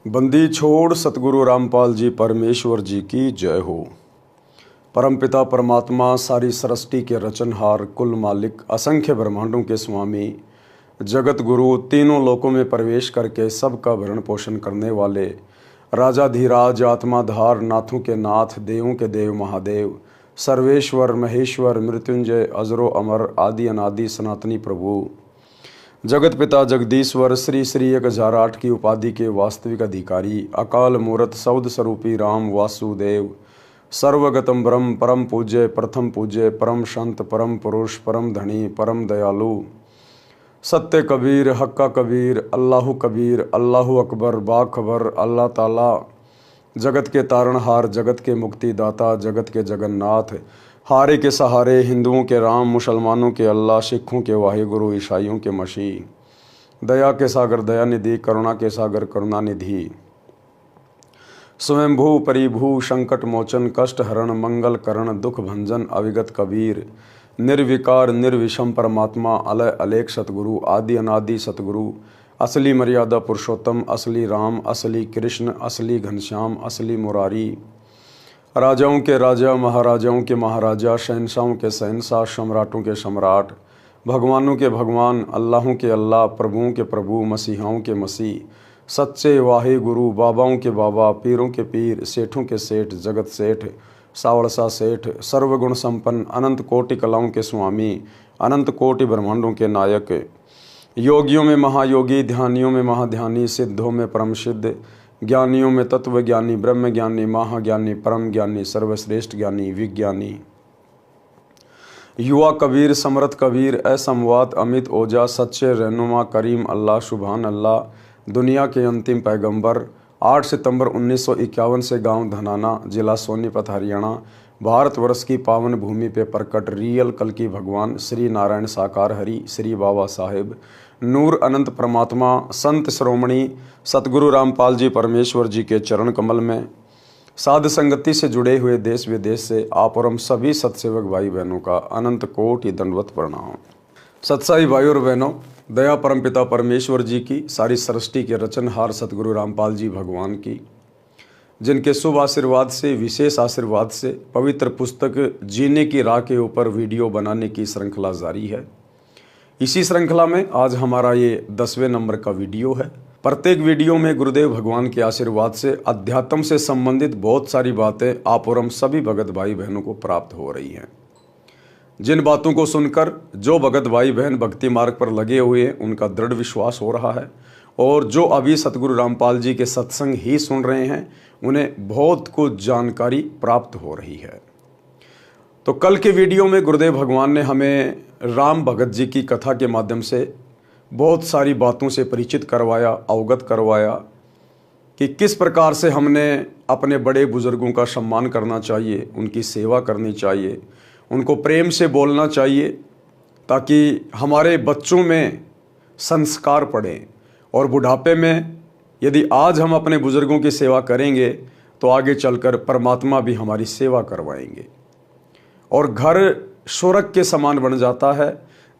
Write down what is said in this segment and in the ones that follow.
बंदी छोड़ सतगुरु रामपाल जी परमेश्वर जी की जय हो। परमपिता परमात्मा सारी सृष्टि के रचनहार, कुल मालिक, असंख्य ब्रह्मांडों के स्वामी, जगत गुरु, तीनों लोकों में प्रवेश करके सबका भरण पोषण करने वाले, राजाधिराज, आत्माधार, नाथों के नाथ, देवों के देव महादेव, सर्वेश्वर महेश्वर, मृत्युंजय, अजरो अमर, आदि अनादि सनातनी प्रभु, जगत पिता जगदीश्वर, श्री श्री 1008 की उपाधि के वास्तविक अधिकारी, अकाल मूर्त सौद स्वरूपी राम वासुदेव, सर्वगतम ब्रह्म, परम पूज्य, प्रथम पूज्य, परम संत, परम पुरुष, परम धनी, परम दयालु, सत्य कबीर, हक्का कबीर, अल्लाहु कबीर, अल्लाहु अकबर, बाखबर, अल्लाह ताला, जगत के तारणहार, जगत के मुक्तिदाता, जगत के जगन्नाथ, हारे के सहारे, हिंदुओं के राम, मुसलमानों के अल्लाह, सिखों के वाहिगुरु, ईसाइयों के मसीह, दया के सागर दयानिधि, करुणा के सागर करुणानिधि, स्वयंभू परिभू, संकट मोचन, कष्ट हरण, मंगल करण, दुख भंजन, अविगत कबीर, निर्विकार निर्विषम परमात्मा, अलय अलेख सतगुरु, आदि अनादि सतगुरु, असली मर्यादा पुरुषोत्तम, असली राम, असली कृष्ण, असली घनश्याम, असली मुरारी, राजाओं के राजा, महाराजाओं के महाराजा, शहंशाहों के शहंशाह, सम्राटों के सम्राट, भगवानों के भगवान, अल्लाहों के अल्लाह, प्रभुओं के प्रभु, मसीहाओं के मसीह, सच्चे वाहे गुरु, बाबाओं के बाबा, पीरों के पीर, सेठों के सेठ, जगत सेठ, सावड़सा सेठ, सर्वगुण संपन्न, अनंत कोटि कलाओं के स्वामी, अनंत कोटि ब्रह्मांडों के नायक, योगियों में महायोगी, ध्यानियों में महाध्यानी, सिद्धों में परम सिद्ध, ज्ञानियों में तत्व ज्ञानी, ब्रह्म ज्ञानी, महाज्ञानी, परम ज्ञानी, सर्वश्रेष्ठ ज्ञानी, विज्ञानी, युवा कबीर, समरथ कबीर, असमवात, अमित ओजा, सच्चे रहनुमा, करीम अल्लाह, सुभान अल्लाह, दुनिया के अंतिम पैगंबर, 8 सितंबर 1951 से गांव धनाना, जिला सोनीपत, हरियाणा, भारतवर्ष की पावन भूमि पे प्रकट रियल कल की भगवान श्री नारायण साकार हरि, श्री बाबा साहेब, नूर अनंत परमात्मा, संत श्रोमणी सतगुरु रामपाल जी परमेश्वर जी के चरण कमल में साध संगति से जुड़े हुए देश विदेश से आप और हम सभी सत्सेवक भाई बहनों का अनंत कोटि दंडवत प्रणाम। सत्साई भाई और बहनों, दया परमपिता परमेश्वर जी की, सारी सृष्टि के रचनहार सतगुरु रामपाल जी भगवान की, जिनके शुभ आशीर्वाद से, विशेष आशीर्वाद से पवित्र पुस्तक जीने की राह के ऊपर वीडियो बनाने की श्रृंखला जारी है। इसी श्रृंखला में आज हमारा ये 10वें नंबर का वीडियो है। प्रत्येक वीडियो में गुरुदेव भगवान के आशीर्वाद से अध्यात्म से संबंधित बहुत सारी बातें आप और हम सभी भगत भाई बहनों को प्राप्त हो रही हैं। जिन बातों को सुनकर जो भगत भाई बहन भक्ति मार्ग पर लगे हुए हैं उनका दृढ़ विश्वास हो रहा है, और जो अभी सतगुरु रामपाल जी के सत्संग ही सुन रहे हैं उन्हें बहुत कुछ जानकारी प्राप्त हो रही है। तो कल के वीडियो में गुरुदेव भगवान ने हमें राम भगत जी की कथा के माध्यम से बहुत सारी बातों से परिचित करवाया, अवगत करवाया कि किस प्रकार से हमने अपने बड़े बुजुर्गों का सम्मान करना चाहिए, उनकी सेवा करनी चाहिए, उनको प्रेम से बोलना चाहिए, ताकि हमारे बच्चों में संस्कार पड़े, और बुढ़ापे में यदि आज हम अपने बुजुर्गों की सेवा करेंगे तो आगे चलकर परमात्मा भी हमारी सेवा करवाएंगे। और घर स्वर्ग के समान बन जाता है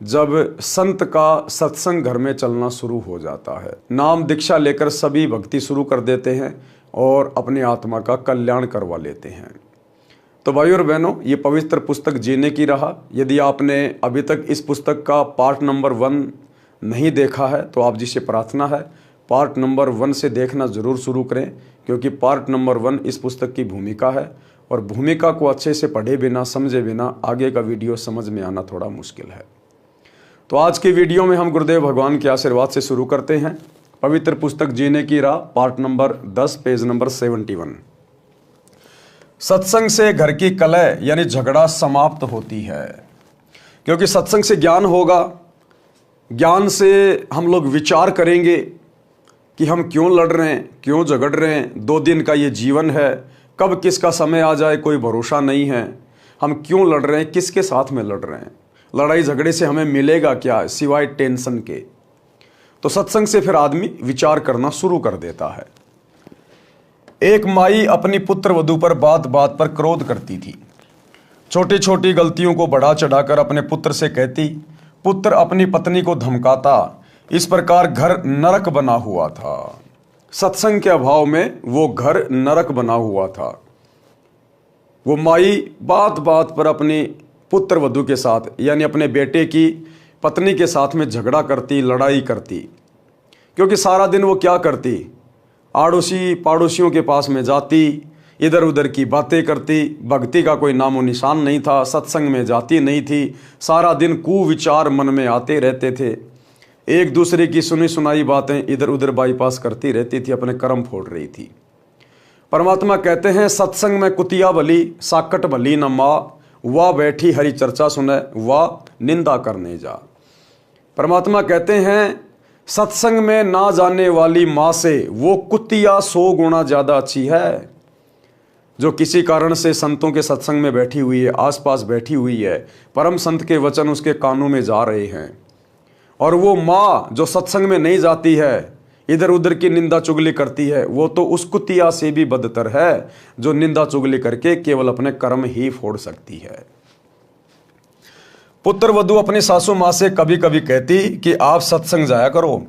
जब संत का सत्संग घर में चलना शुरू हो जाता है। नाम दीक्षा लेकर सभी भक्ति शुरू कर देते हैं और अपनी आत्मा का कल्याण करवा लेते हैं। तो भाई और बहनों, ये पवित्र पुस्तक जीने की राह, यदि आपने अभी तक इस पुस्तक का पार्ट नंबर 1 नहीं देखा है तो आप जिसे प्रार्थना है पार्ट नंबर 1 से देखना ज़रूर शुरू करें, क्योंकि पार्ट नंबर 1 इस पुस्तक की भूमिका है, और भूमिका को अच्छे से पढ़े बिना, समझे बिना आगे का वीडियो समझ में आना थोड़ा मुश्किल है। तो आज के वीडियो में हम गुरुदेव भगवान के आशीर्वाद से शुरू करते हैं। पवित्र पुस्तक जीने की राह, पार्ट नंबर 10, पेज नंबर 71। सत्संग से घर की कलह यानी झगड़ा समाप्त होती है, क्योंकि सत्संग से ज्ञान होगा। ज्ञान से हम लोग विचार करेंगे कि हम क्यों लड़ रहे हैं, क्यों झगड़ रहे हैं। 2 दिन का ये जीवन है, कब किसका समय आ जाए कोई भरोसा नहीं है। हम क्यों लड़ रहे हैं, किसके साथ में लड़ रहे हैं, लड़ाई झगड़े से हमें मिलेगा क्या सिवाय टेंशन के। तो सत्संग से फिर आदमी विचार करना शुरू कर देता है। एक माई अपनी पुत्र वधू पर बात बात पर क्रोध करती थी। छोटी छोटी गलतियों को बढ़ा चढ़ाकर अपने पुत्र से कहती। पुत्र अपनी पत्नी को धमकाता। इस प्रकार घर नरक बना हुआ था। सत्संग के अभाव में वो घर नरक बना हुआ था। वो माई बात बात पर अपनी पुत्र वधू के साथ यानी अपने बेटे की पत्नी के साथ में झगड़ा करती, लड़ाई करती। क्योंकि सारा दिन वो क्या करती, आड़ोसी पड़ोसियों के पास में जाती, इधर उधर की बातें करती, भक्ति का कोई नामो निशान नहीं था, सत्संग में जाती नहीं थी, सारा दिन कुविचार मन में आते रहते थे, एक दूसरे की सुनी सुनाई बातें इधर उधर बाईपास करती रहती थी, अपने कर्म फोड़ रही थी। परमात्मा कहते हैं सत्संग में कुतिया भली साकट भली न माँ, वह बैठी हरी चर्चा सुने वह निंदा करने जा। परमात्मा कहते हैं सत्संग में ना जाने वाली माँ से वो कुतिया 100 गुना ज़्यादा अच्छी है, जो किसी कारण से संतों के सत्संग में बैठी हुई है, आसपास बैठी हुई है, परम संत के वचन उसके कानों में जा रहे हैं। और वो माँ जो सत्संग में नहीं जाती है, इधर उधर की निंदा चुगली करती है, वो तो उस कुतिया से भी बदतर है जो निंदा चुगली करके केवल अपने कर्म ही फोड़ सकती है। पुत्र वधू अपनी सासू माँ से कभी कभी कहती कि आप सत्संग जाया करो।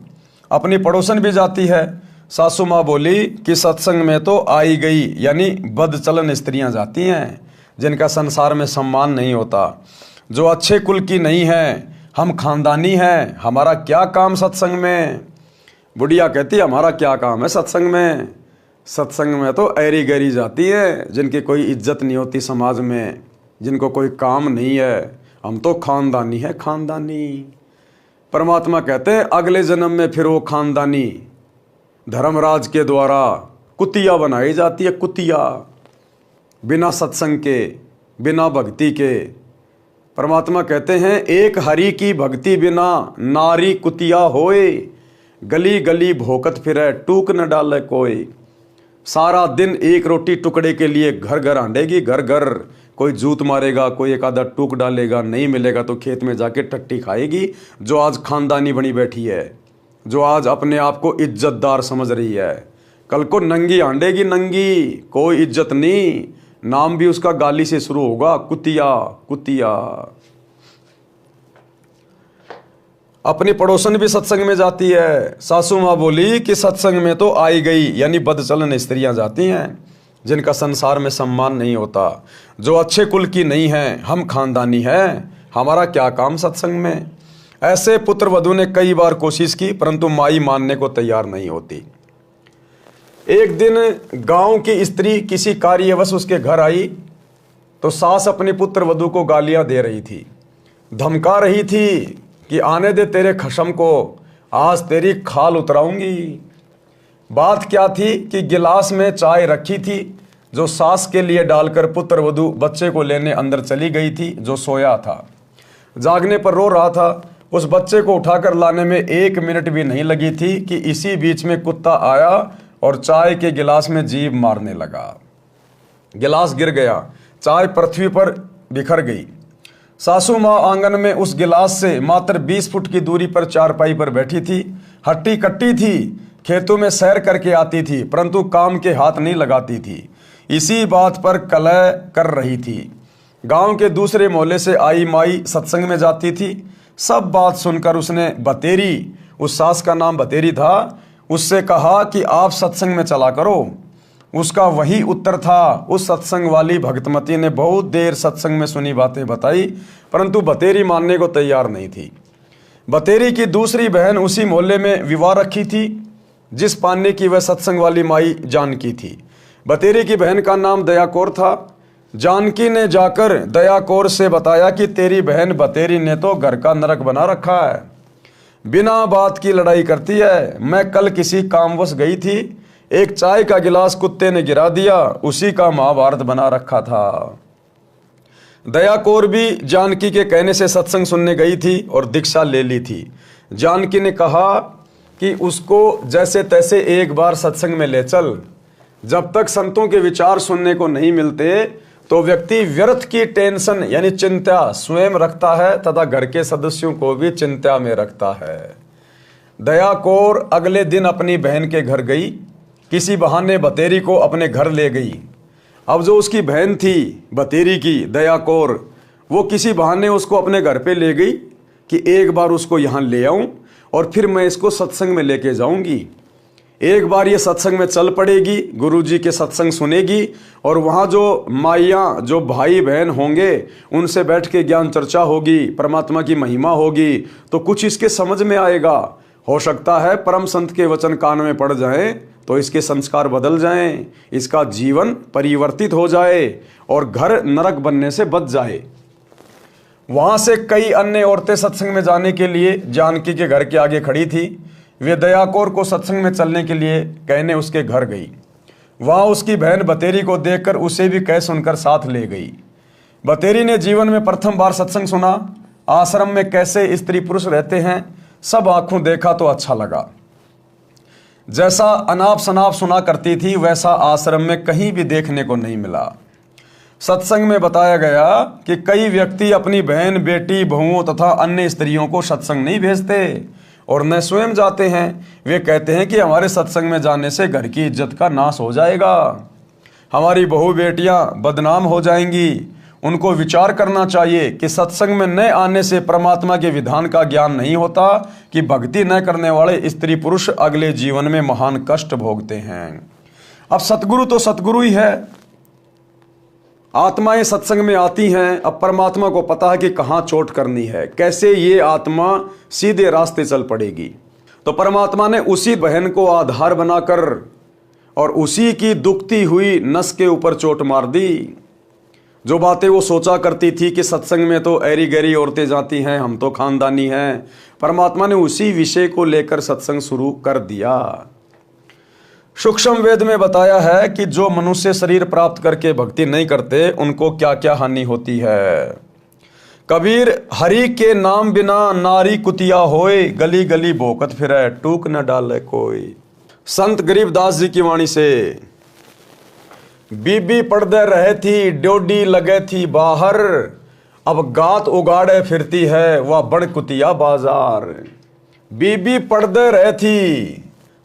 अपनी पड़ोसन भी जाती है। सासू माँ बोली कि सत्संग में तो आई गई यानी बदचलन स्त्रियां जाती हैं जिनका संसार में सम्मान नहीं होता, जो अच्छे कुल की नहीं है, हम खानदानी हैं, हमारा क्या काम सत्संग में। बुढ़िया कहती हमारा क्या काम है सत्संग में। सत्संग में तो ऐरी गैरी जाती है जिनकी कोई इज्जत नहीं होती समाज में, जिनको कोई काम नहीं है, हम तो खानदानी है खानदानी। परमात्मा कहते हैं अगले जन्म में फिर वो खानदानी धर्मराज के द्वारा कुतिया बनाई जाती है, कुतिया, बिना सत्संग के, बिना भक्ति के। परमात्मा कहते हैं एक हरि की भक्ति बिना नारी कुतिया होए, गली गली भोकत फिरे टूक न डाले कोई। सारा दिन एक रोटी टुकड़े के लिए घर घर आंडेगी, घर घर, कोई जूत मारेगा, कोई एक आधा टूक डालेगा, नहीं मिलेगा तो खेत में जाके टट्टी खाएगी। जो आज खानदानी बनी बैठी है, जो आज अपने आप को इज्जतदार समझ रही है, कल को नंगी आंडेगी, नंगी, कोई इज्जत नहीं, नाम भी उसका गाली से शुरू होगा, कुतिया कुतिया। अपनी पड़ोसन भी सत्संग में जाती है। सासू माँ बोली कि सत्संग में तो आई गई यानी बदचलन स्त्रियां जाती हैं जिनका संसार में सम्मान नहीं होता, जो अच्छे कुल की नहीं है, हम खानदानी हैं, हमारा क्या काम सत्संग में। ऐसे पुत्र वधू ने कई बार कोशिश की परंतु माई मानने को तैयार नहीं होती। एक दिन गांव की स्त्री किसी कार्यवश उसके घर आई तो सास अपनी पुत्र वधू को गालियां दे रही थी, धमका रही थी कि आने दे तेरे खशम को, आज तेरी खाल उतराऊंगी। बात क्या थी कि गिलास में चाय रखी थी जो सास के लिए डालकर पुत्र वधू बच्चे को लेने अंदर चली गई थी, जो सोया था, जागने पर रो रहा था। उस बच्चे को उठाकर लाने में 1 मिनट भी नहीं लगी थी कि इसी बीच में कुत्ता आया और चाय के गिलास में जीभ मारने लगा। गिलास गिर गया, चाय पृथ्वी पर बिखर गई। सासू माँ आंगन में उस गिलास से मात्र 20 फुट की दूरी पर चारपाई पर बैठी थी, हट्टी कट्टी थी, खेतों में सैर करके आती थी परंतु काम के हाथ नहीं लगाती थी। इसी बात पर कलह कर रही थी। गांव के दूसरे मोहल्ले से आई माई सत्संग में जाती थी। सब बात सुनकर उसने बतेरी, उस सास का नाम बतेरी था, उससे कहा कि आप सत्संग में चला करो। उसका वही उत्तर था। उस सत्संग वाली भक्तमती ने बहुत देर सत्संग में सुनी बातें बताई परंतु बतेरी मानने को तैयार नहीं थी। बतेरी की दूसरी बहन उसी मोहल्ले में विवाह रखी थी जिस पाने की वह सत्संग वाली माई जानकी थी। बतेरी की बहन का नाम दया कौर था। जानकी ने जाकर दया कौर से बताया कि तेरी बहन बतेरी ने तो घर का नरक बना रखा है, बिना बात की लड़ाई करती है। मैं कल किसी कामवश गई थी, एक चाय का गिलास कुत्ते ने गिरा दिया, उसी का महाभारत बना रखा था। दया कौर भी जानकी के कहने से सत्संग सुनने गई थी और दीक्षा ले ली थी। जानकी ने कहा कि उसको जैसे तैसे एक बार सत्संग में ले चल। जब तक संतों के विचार सुनने को नहीं मिलते तो व्यक्ति व्यर्थ की टेंशन यानी चिंता स्वयं रखता है तथा घर के सदस्यों को भी चिंता में रखता है। दया कौर अगले दिन अपनी बहन के घर गई, किसी बहाने बतेरी को अपने घर ले गई। अब जो उसकी बहन थी बतेरी की दया कौर, वो किसी बहाने उसको अपने घर पे ले गई कि एक बार उसको यहाँ ले आऊं और फिर मैं इसको सत्संग में लेके जाऊंगी। एक बार ये सत्संग में चल पड़ेगी, गुरुजी के सत्संग सुनेगी और वहाँ जो माइयाँ, जो भाई बहन होंगे, उनसे बैठ के ज्ञान चर्चा होगी, परमात्मा की महिमा होगी, तो कुछ इसके समझ में आएगा। हो सकता है परम संत के वचन कान में पड़ जाएं तो इसके संस्कार बदल जाएं, इसका जीवन परिवर्तित हो जाए और घर नरक बनने से बच जाए। वहाँ से कई अन्य औरतें सत्संग में जाने के लिए जानकी के घर के आगे खड़ी थी। वे दया कौर को सत्संग में चलने के लिए कहने उसके घर गई। वहाँ उसकी बहन बतेरी को देखकर उसे भी कह सुनकर साथ ले गई। बतेरी ने जीवन में प्रथम बार सत्संग सुना। आश्रम में कैसे स्त्री पुरुष रहते हैं सब आंखों देखा तो अच्छा लगा। जैसा अनाप शनाप सुना करती थी वैसा आश्रम में कहीं भी देखने को नहीं मिला। सत्संग में बताया गया कि कई व्यक्ति अपनी बहन, बेटी, बहुओं तथा अन्य स्त्रियों को सत्संग नहीं भेजते और न स्वयं जाते हैं। वे कहते हैं कि हमारे सत्संग में जाने से घर की इज्जत का नाश हो जाएगा, हमारी बहू बेटियां बदनाम हो जाएंगी। उनको विचार करना चाहिए कि सत्संग में न आने से परमात्मा के विधान का ज्ञान नहीं होता कि भक्ति न करने वाले स्त्री पुरुष अगले जीवन में महान कष्ट भोगते हैं। अब सतगुरु तो सतगुरु ही है। आत्माएं सत्संग में आती हैं। अब परमात्मा को पता है कि कहाँ चोट करनी है, कैसे ये आत्मा सीधे रास्ते चल पड़ेगी। तो परमात्मा ने उसी बहन को आधार बनाकर और उसी की दुखती हुई नस के ऊपर चोट मार दी। जो बातें वो सोचा करती थी कि सत्संग में तो ऐरी गैरी औरतें जाती हैं, हम तो खानदानी हैं, परमात्मा ने उसी विषय को लेकर सत्संग शुरू कर दिया। सूक्ष्म वेद में बताया है कि जो मनुष्य शरीर प्राप्त करके भक्ति नहीं करते उनको क्या क्या हानि होती है। कबीर हरि के नाम बिना नारी कुतिया होए, गली गली भोकत फिरे टूक न डाले कोई। संत गरीबदास जी की वाणी से। बीबी पड़दे रहे थी, ड्योडी लगे थी बाहर, अब गात उगाड़े फिरती है वह बड़ कुतिया बाजार। बीबी पड़दे रहे थी।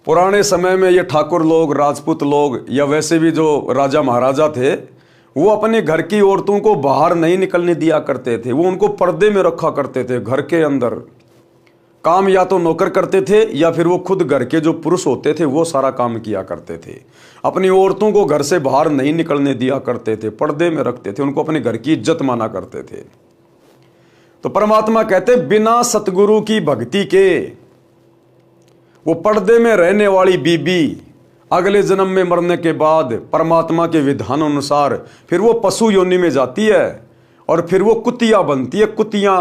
पुराने समय में ये ठाकुर लोग, राजपूत लोग या वैसे भी जो राजा महाराजा थे, वो अपने घर की औरतों को बाहर नहीं निकलने दिया करते थे। वो उनको पर्दे में रखा करते थे। घर के अंदर काम या तो नौकर करते थे या फिर वो खुद घर के जो पुरुष होते थे वो सारा काम किया करते थे। अपनी औरतों को घर से बाहर नहीं निकलने दिया करते थे, पर्दे में रखते थे, उनको अपने घर की इज्जत माना करते थे। तो परमात्मा कहते बिना सतगुरु की भक्ति के वो पर्दे में रहने वाली बीबी अगले जन्म में मरने के बाद परमात्मा के विधान अनुसार फिर वो पशु योनि में जाती है और फिर वो कुतिया बनती है, कुतियां।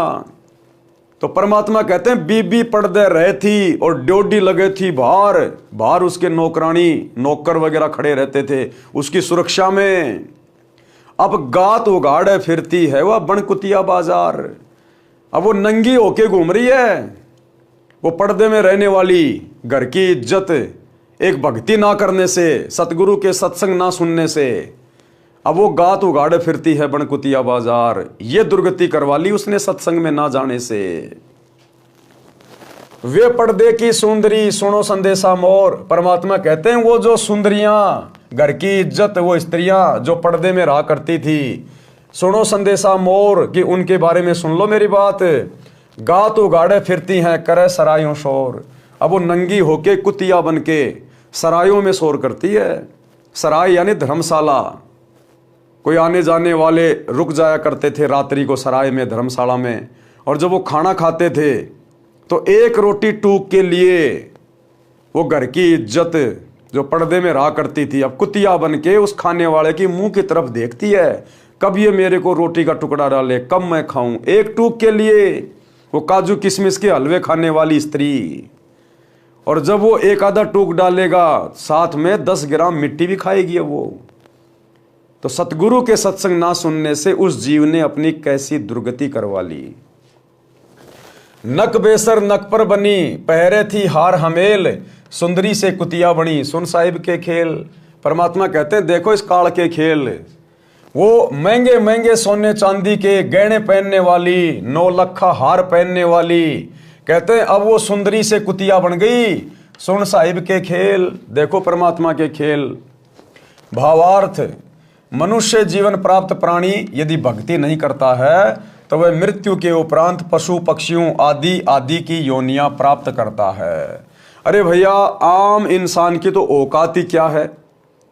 तो परमात्मा कहते हैं बीबी पर्दे रहे थी और ड्योडी लगे थी बाहर। बाहर उसके नौकरानी, नौकर वगैरह खड़े रहते थे उसकी सुरक्षा में। अब गात उगाड़े फिरती है वह बण कुतिया बाजार। अब वो नंगी होके घूम रही है। वो पर्दे में रहने वाली घर की इज्जत एक भक्ति ना करने से, सतगुरु के सत्संग ना सुनने से, अब वो गात उगाड़े फिरती है बण कुतिया बाजार। ये दुर्गति करवा ली उसने सत्संग में ना जाने से। वे पर्दे की सुंदरी सुनो संदेशा मोर। परमात्मा कहते हैं वो जो सुंदरियां, घर की इज्जत, वो स्त्रियां जो पर्दे में रहा करती थी, सुनो संदेशा मोर कि उनके बारे में सुन लो मेरी बात। गात उगाड़े फिरती हैं करे सरायों शोर। अब वो नंगी होके कुतिया बन के सरायों में शोर करती है। सराय यानी धर्मशाला। कोई आने जाने वाले रुक जाया करते थे रात्रि को सराय में, धर्मशाला में, और जब वो खाना खाते थे तो एक रोटी टूक के लिए वो घर की इज्जत जो पर्दे में रहा करती थी अब कुतिया बन के उस खाने वाले की मुंह की तरफ देखती है, कब ये मेरे को रोटी का टुकड़ा डाले, कब मैं खाऊं। एक टूक के लिए वो काजू किशमिश के हलवे खाने वाली स्त्री, और जब वो एक आधा टूक डालेगा साथ में 10 ग्राम मिट्टी भी खाएगी वो। तो सतगुरु के सत्संग ना सुनने से उस जीव ने अपनी कैसी दुर्गति करवा ली। नक बेसर नक पर बनी, पहरे थी हार हमेल, सुंदरी से कुतिया बनी, सुन साहिब के खेल। परमात्मा कहते हैं देखो इस काल के खेल। वो महंगे महंगे सोने चांदी के गहने पहनने वाली, 9 लखा हार पहनने वाली, कहते हैं अब वो सुंदरी से कुतिया बन गई। सुन साहिब के खेल, देखो परमात्मा के खेल। भावार्थ, मनुष्य जीवन प्राप्त प्राणी यदि भक्ति नहीं करता है तो वह मृत्यु के उपरांत पशु पक्षियों आदि आदि की योनियां प्राप्त करता है। अरे भैया, आम इंसान की तो औकात ही क्या है।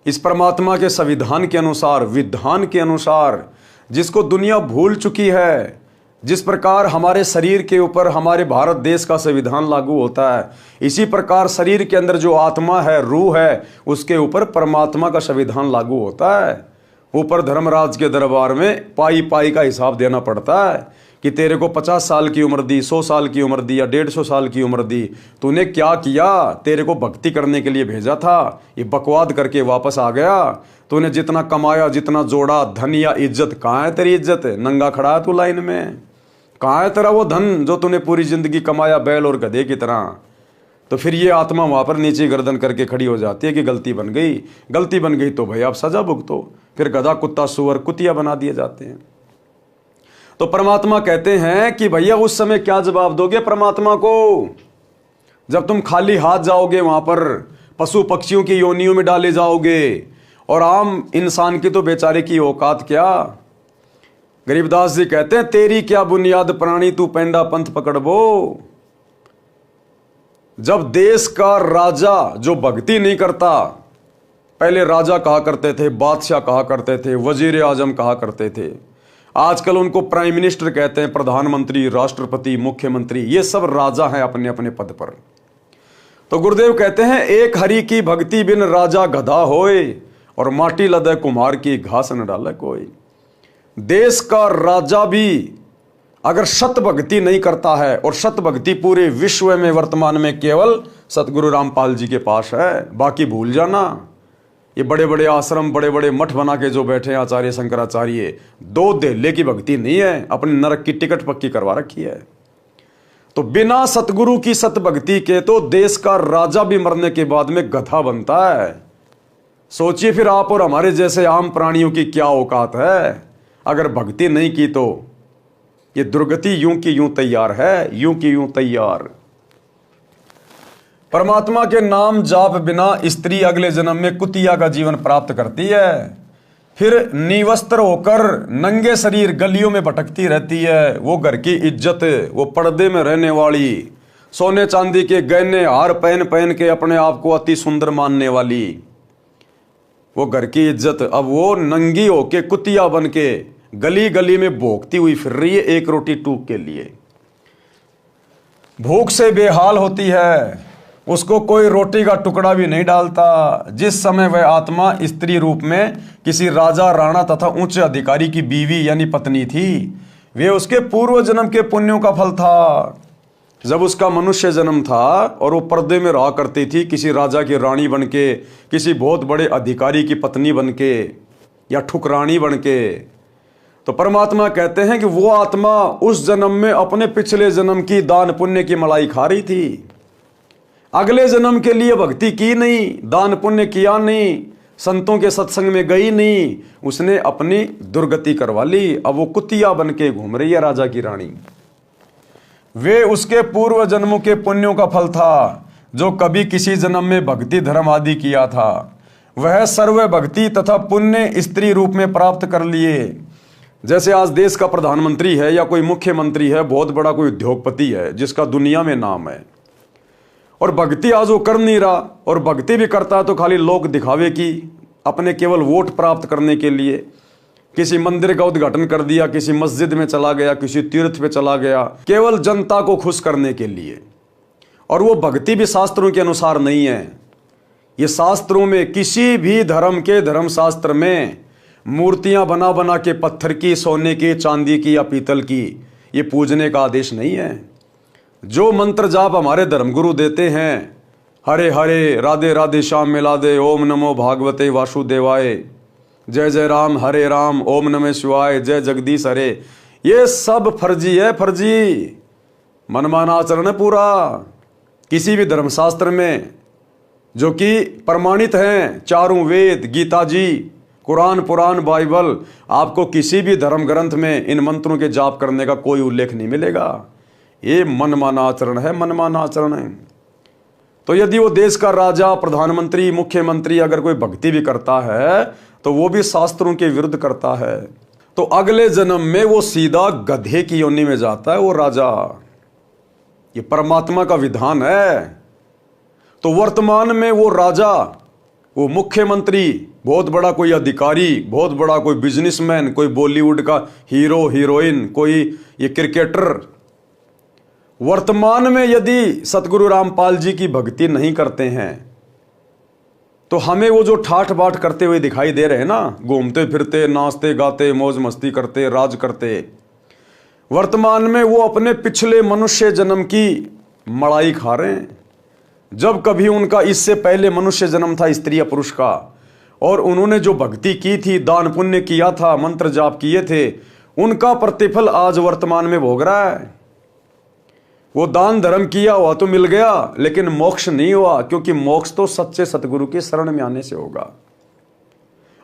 इस परमात्मा के संविधान के अनुसार, विधान के अनुसार, जिसको दुनिया भूल चुकी है, जिस प्रकार हमारे शरीर के ऊपर हमारे भारत देश का संविधान लागू होता है, इसी प्रकार शरीर के अंदर जो आत्मा है, रूह है, उसके ऊपर परमात्मा का संविधान लागू होता है। ऊपर धर्मराज के दरबार में पाई पाई का हिसाब देना पड़ता है कि तेरे को 50 साल की उम्र दी, 100 साल की उम्र दी या 150 साल की उम्र दी, तूने क्या किया? तेरे को भक्ति करने के लिए भेजा था, ये बकवाद करके वापस आ गया। तूने जितना कमाया, जितना जोड़ा, धन या इज्जत, कहाँ है तेरी इज्जत? नंगा खड़ा है तू लाइन में। कहाँ है तेरा वो धन जो तूने पूरी जिंदगी कमाया बैल और गधे की तरह? तो फिर ये आत्मा वहां पर नीचे गर्दन करके खड़ी हो जाती है कि गलती बन गई। गलती बन गई तो भाई आप सजा भुगतो। फिर गधा, कुत्ता, सुअर, कुतिया बना दिए जाते हैं। तो परमात्मा कहते हैं कि भैया उस समय क्या जवाब दोगे परमात्मा को, जब तुम खाली हाथ जाओगे वहां पर, पशु पक्षियों की योनियों में डाले जाओगे, और आम इंसान की तो बेचारे की औकात क्या। गरीबदास जी कहते हैं, तेरी क्या बुनियाद प्राणी, तू पेंडा पंथ पकड़बो। जब देश का राजा जो भक्ति नहीं करता, पहले राजा कहा करते थे, बादशाह कहा करते थे, वजीर आजम कहा करते थे, आजकल उनको प्राइम मिनिस्टर कहते हैं, प्रधानमंत्री, राष्ट्रपति, मुख्यमंत्री, ये सब राजा हैं अपने अपने पद पर। तो गुरुदेव कहते हैं, एक हरि की भक्ति बिन राजा गधा होए, और माटी लदे कुम्हार की घास न डाले कोई। देश का राजा भी अगर सत भक्ति नहीं करता है, और सत भक्ति पूरे विश्व में वर्तमान में केवल सतगुरु रामपाल जी के पास है, बाकी भूल जाना। ये बड़े बड़े आश्रम, बड़े बड़े मठ बना के जो बैठे हैं आचार्य शंकराचार्य, दो देले की भक्ति नहीं है, अपने नरक की टिकट पक्की करवा रखी है। तो बिना सतगुरु की सत भक्ति के तो देश का राजा भी मरने के बाद में गधा बनता है। सोचिए फिर आप और हमारे जैसे आम प्राणियों की क्या औकात है। अगर भक्ति नहीं की तो ये दुर्गति यूं की यूं तैयार है, यूं की यूं तैयार। परमात्मा के नाम जाप बिना स्त्री अगले जन्म में कुतिया का जीवन प्राप्त करती है, फिर निवस्त्र होकर नंगे शरीर गलियों में भटकती रहती है। वो घर की इज्जत, वो पर्दे में रहने वाली, सोने चांदी के गहने हार पहन पहन के अपने आप को अति सुंदर मानने वाली, वो घर की इज्जत अब वो नंगी होके कुतिया बन के गली गली में भोंकती हुई फिर रही है एक रोटी टूक के लिए। भूख से बेहाल होती है, उसको कोई रोटी का टुकड़ा भी नहीं डालता। जिस समय वह आत्मा स्त्री रूप में किसी राजा, राणा तथा उच्च अधिकारी की बीवी यानी पत्नी थी, वे उसके पूर्व जन्म के पुण्यों का फल था। जब उसका मनुष्य जन्म था और वो पर्दे में रहा करती थी, किसी राजा की रानी बन के, किसी बहुत बड़े अधिकारी की पत्नी बन के, या ठुकरानी बन के, तो परमात्मा कहते हैं कि वो आत्मा उस जन्म में अपने पिछले जन्म की दान पुण्य की मलाई खा रही थी। अगले जन्म के लिए भक्ति की नहीं, दान पुण्य किया नहीं, संतों के सत्संग में गई नहीं, उसने अपनी दुर्गति करवा ली। अब वो कुतिया बन के घूम रही है राजा की रानी। वे उसके पूर्व जन्मों के पुण्यों का फल था, जो कभी किसी जन्म में भक्ति धर्म आदि किया था, वह सर्व भक्ति तथा पुण्य स्त्री रूप में प्राप्त कर लिए। जैसे आज देश का प्रधानमंत्री है या कोई मुख्यमंत्री है, बहुत बड़ा कोई उद्योगपति है जिसका दुनिया में नाम है, और भक्ति आज वो कर नहीं रहा, और भक्ति भी करता है तो खाली लोग दिखावे की, अपने केवल वोट प्राप्त करने के लिए किसी मंदिर का उद्घाटन कर दिया, किसी मस्जिद में चला गया, किसी तीर्थ पे चला गया, केवल जनता को खुश करने के लिए। और वो भक्ति भी शास्त्रों के अनुसार नहीं है। ये शास्त्रों में, किसी भी धर्म के धर्म शास्त्र में मूर्तियां बना बना के पत्थर की, सोने की, चांदी की या पीतल की, ये पूजने का आदेश नहीं है। जो मंत्र जाप हमारे धर्मगुरु देते हैं, हरे हरे, राधे राधे, श्याम मिलादे, ओम नमो भागवते वासुदेवाय, जय जय राम, हरे राम, ओम नमः शिवाय, जय जगदीश हरे, ये सब फर्जी है, फर्जी मनमाना आचरण है पूरा। किसी भी धर्मशास्त्र में जो कि प्रमाणित हैं, चारों वेद, गीता जी, कुरान, पुराण, बाइबल, आपको किसी भी धर्म ग्रंथ में इन मंत्रों के जाप करने का कोई उल्लेख नहीं मिलेगा। ये मनमाना आचरण है, मनमाना आचरण है। तो यदि वो देश का राजा, प्रधानमंत्री, मुख्यमंत्री अगर कोई भक्ति भी करता है तो वो भी शास्त्रों के विरुद्ध करता है, तो अगले जन्म में वो सीधा गधे की योनि में जाता है वो राजा। ये परमात्मा का विधान है। तो वर्तमान में वो राजा, वो मुख्यमंत्री, बहुत बड़ा कोई अधिकारी, बहुत बड़ा कोई बिजनेसमैन, कोई बॉलीवुड का हीरो हीरोइन, कोई ये क्रिकेटर, वर्तमान में यदि सतगुरु रामपाल जी की भक्ति नहीं करते हैं तो हमें वो जो ठाठ बाट करते हुए दिखाई दे रहे हैं ना, घूमते फिरते, नाचते गाते, मौज मस्ती करते, राज करते, वर्तमान में वो अपने पिछले मनुष्य जन्म की मड़ाई खा रहे हैं। जब कभी उनका इससे पहले मनुष्य जन्म था स्त्री या पुरुष का, और उन्होंने जो भक्ति की थी, दान पुण्य किया था, मंत्र जाप किए थे, उनका प्रतिफल आज वर्तमान में भोग रहा है। वो दान धर्म किया हुआ तो मिल गया, लेकिन मोक्ष नहीं हुआ, क्योंकि मोक्ष तो सच्चे सतगुरु के शरण में आने से होगा।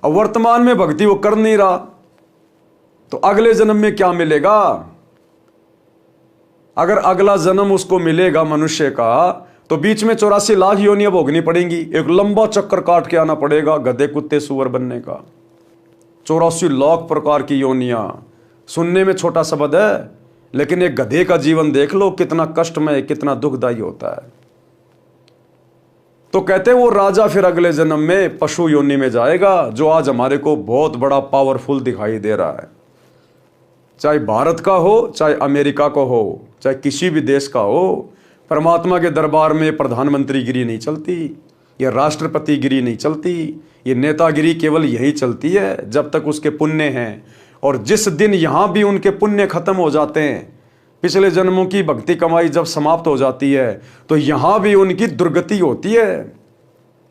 अब वर्तमान में भक्ति वो कर नहीं रहा तो अगले जन्म में क्या मिलेगा? अगर अगला जन्म उसको मिलेगा मनुष्य का, तो बीच में 84 लाख योनियां भोगनी पड़ेंगी, एक लंबा चक्कर काट के आना पड़ेगा गधे कुत्ते सुअर बनने का। 84 लाख प्रकार की योनियां, सुनने में छोटा शब्द है, लेकिन एक गधे का जीवन देख लो, कितना कष्टमय, कितना दुखदायी होता है। तो कहते वो राजा फिर अगले जन्म में पशु योनि में जाएगा, जो आज हमारे को बहुत बड़ा पावरफुल दिखाई दे रहा है। चाहे भारत का हो, चाहे अमेरिका का हो, चाहे किसी भी देश का हो, परमात्मा के दरबार में प्रधानमंत्री गिरी नहीं चलती, ये राष्ट्रपति गिरी नहीं चलती, ये नेतागिरी केवल यही चलती है जब तक उसके पुण्य हैं। और जिस दिन यहां भी उनके पुण्य खत्म हो जाते हैं, पिछले जन्मों की भक्ति कमाई जब समाप्त हो जाती है, तो यहां भी उनकी दुर्गति होती है।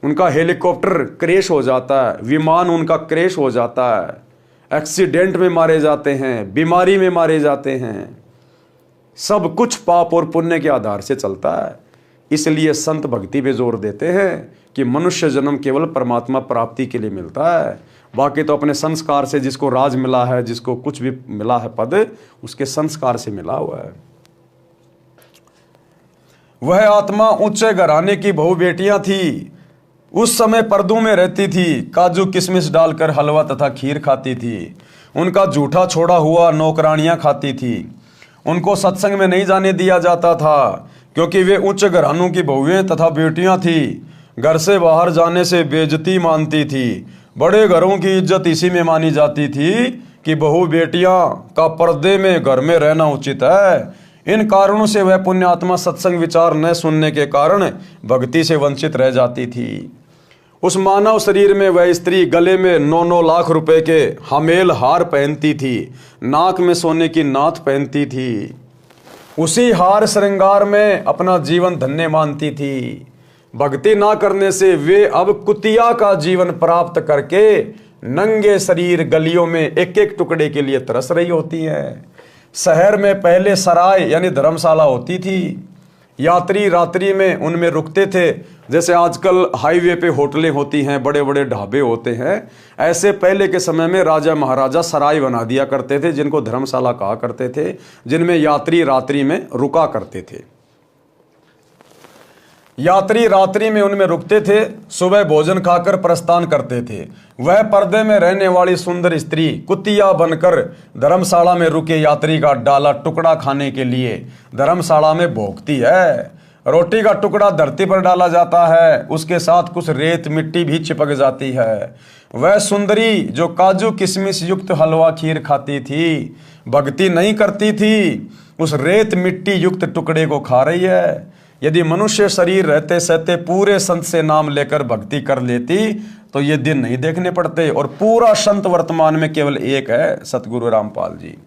उनका हेलीकॉप्टर क्रैश हो जाता है, विमान उनका क्रैश हो जाता है, एक्सीडेंट में मारे जाते हैं, बीमारी में मारे जाते हैं। सब कुछ पाप और पुण्य के आधार से चलता है। इसलिए संत भक्ति पे जोर देते हैं कि मनुष्य जन्म केवल परमात्मा प्राप्ति के लिए मिलता है, बाकी तो अपने संस्कार से, जिसको राज मिला है, जिसको कुछ भी मिला है पद, उसके संस्कार से मिला हुआ है। वह आत्मा ऊंचे घराने की बहु बेटियां थी, उस समय पर्दों में रहती थी, काजू किशमिश डालकर हलवा तथा खीर खाती थी। उनका जूठा छोड़ा हुआ नौकरानियां खाती थी। उनको सत्संग में नहीं जाने दिया जाता था, क्योंकि वे उच्च घरानों की बहुएं तथा बेटियां थी। घर से बाहर जाने से बेइज्जती मानती थी। बड़े घरों की इज्जत इसी में मानी जाती थी कि बहु बेटियां का पर्दे में घर में रहना उचित है। इन कारणों से वह पुण्यात्मा सत्संग विचार न सुनने के कारण भक्ति से वंचित रह जाती थी। उस मानव शरीर में वह स्त्री गले में 9-9 लाख रुपए के हमेल हार पहनती थी, नाक में सोने की नाथ पहनती थी। उसी हार श्रृंगार में अपना जीवन धन्य मानती थी। भक्ति ना करने से वे अब कुतिया का जीवन प्राप्त करके नंगे शरीर गलियों में एक एक टुकड़े के लिए तरस रही होती हैं। शहर में पहले सराय यानी धर्मशाला होती थी, यात्री रात्रि में उनमें रुकते थे। जैसे आजकल हाईवे पे होटलें होती हैं, बड़े बड़े ढाबे होते हैं, ऐसे पहले के समय में राजा महाराजा सराय बना दिया करते थे, जिनको धर्मशाला कहा करते थे, जिनमें यात्री रात्रि में रुका करते थे। यात्री रात्रि में उनमें रुकते थे, सुबह भोजन खाकर प्रस्थान करते थे। वह पर्दे में रहने वाली सुंदर स्त्री कुतिया बनकर धर्मशाला में रुके यात्री का डाला टुकड़ा खाने के लिए धर्मशाला में भोगती है। रोटी का टुकड़ा धरती पर डाला जाता है, उसके साथ कुछ रेत मिट्टी भी चिपक जाती है। वह सुंदरी जो काजू किशमिश युक्त हलवा खीर खाती थी, भक्ति नहीं करती थी, उस रेत मिट्टी युक्त टुकड़े को खा रही है। यदि मनुष्य शरीर रहते सहते पूरे संत से नाम लेकर भक्ति कर लेती तो ये दिन नहीं देखने पड़ते। और पूरा संत वर्तमान में केवल एक है, सतगुरु रामपाल जी।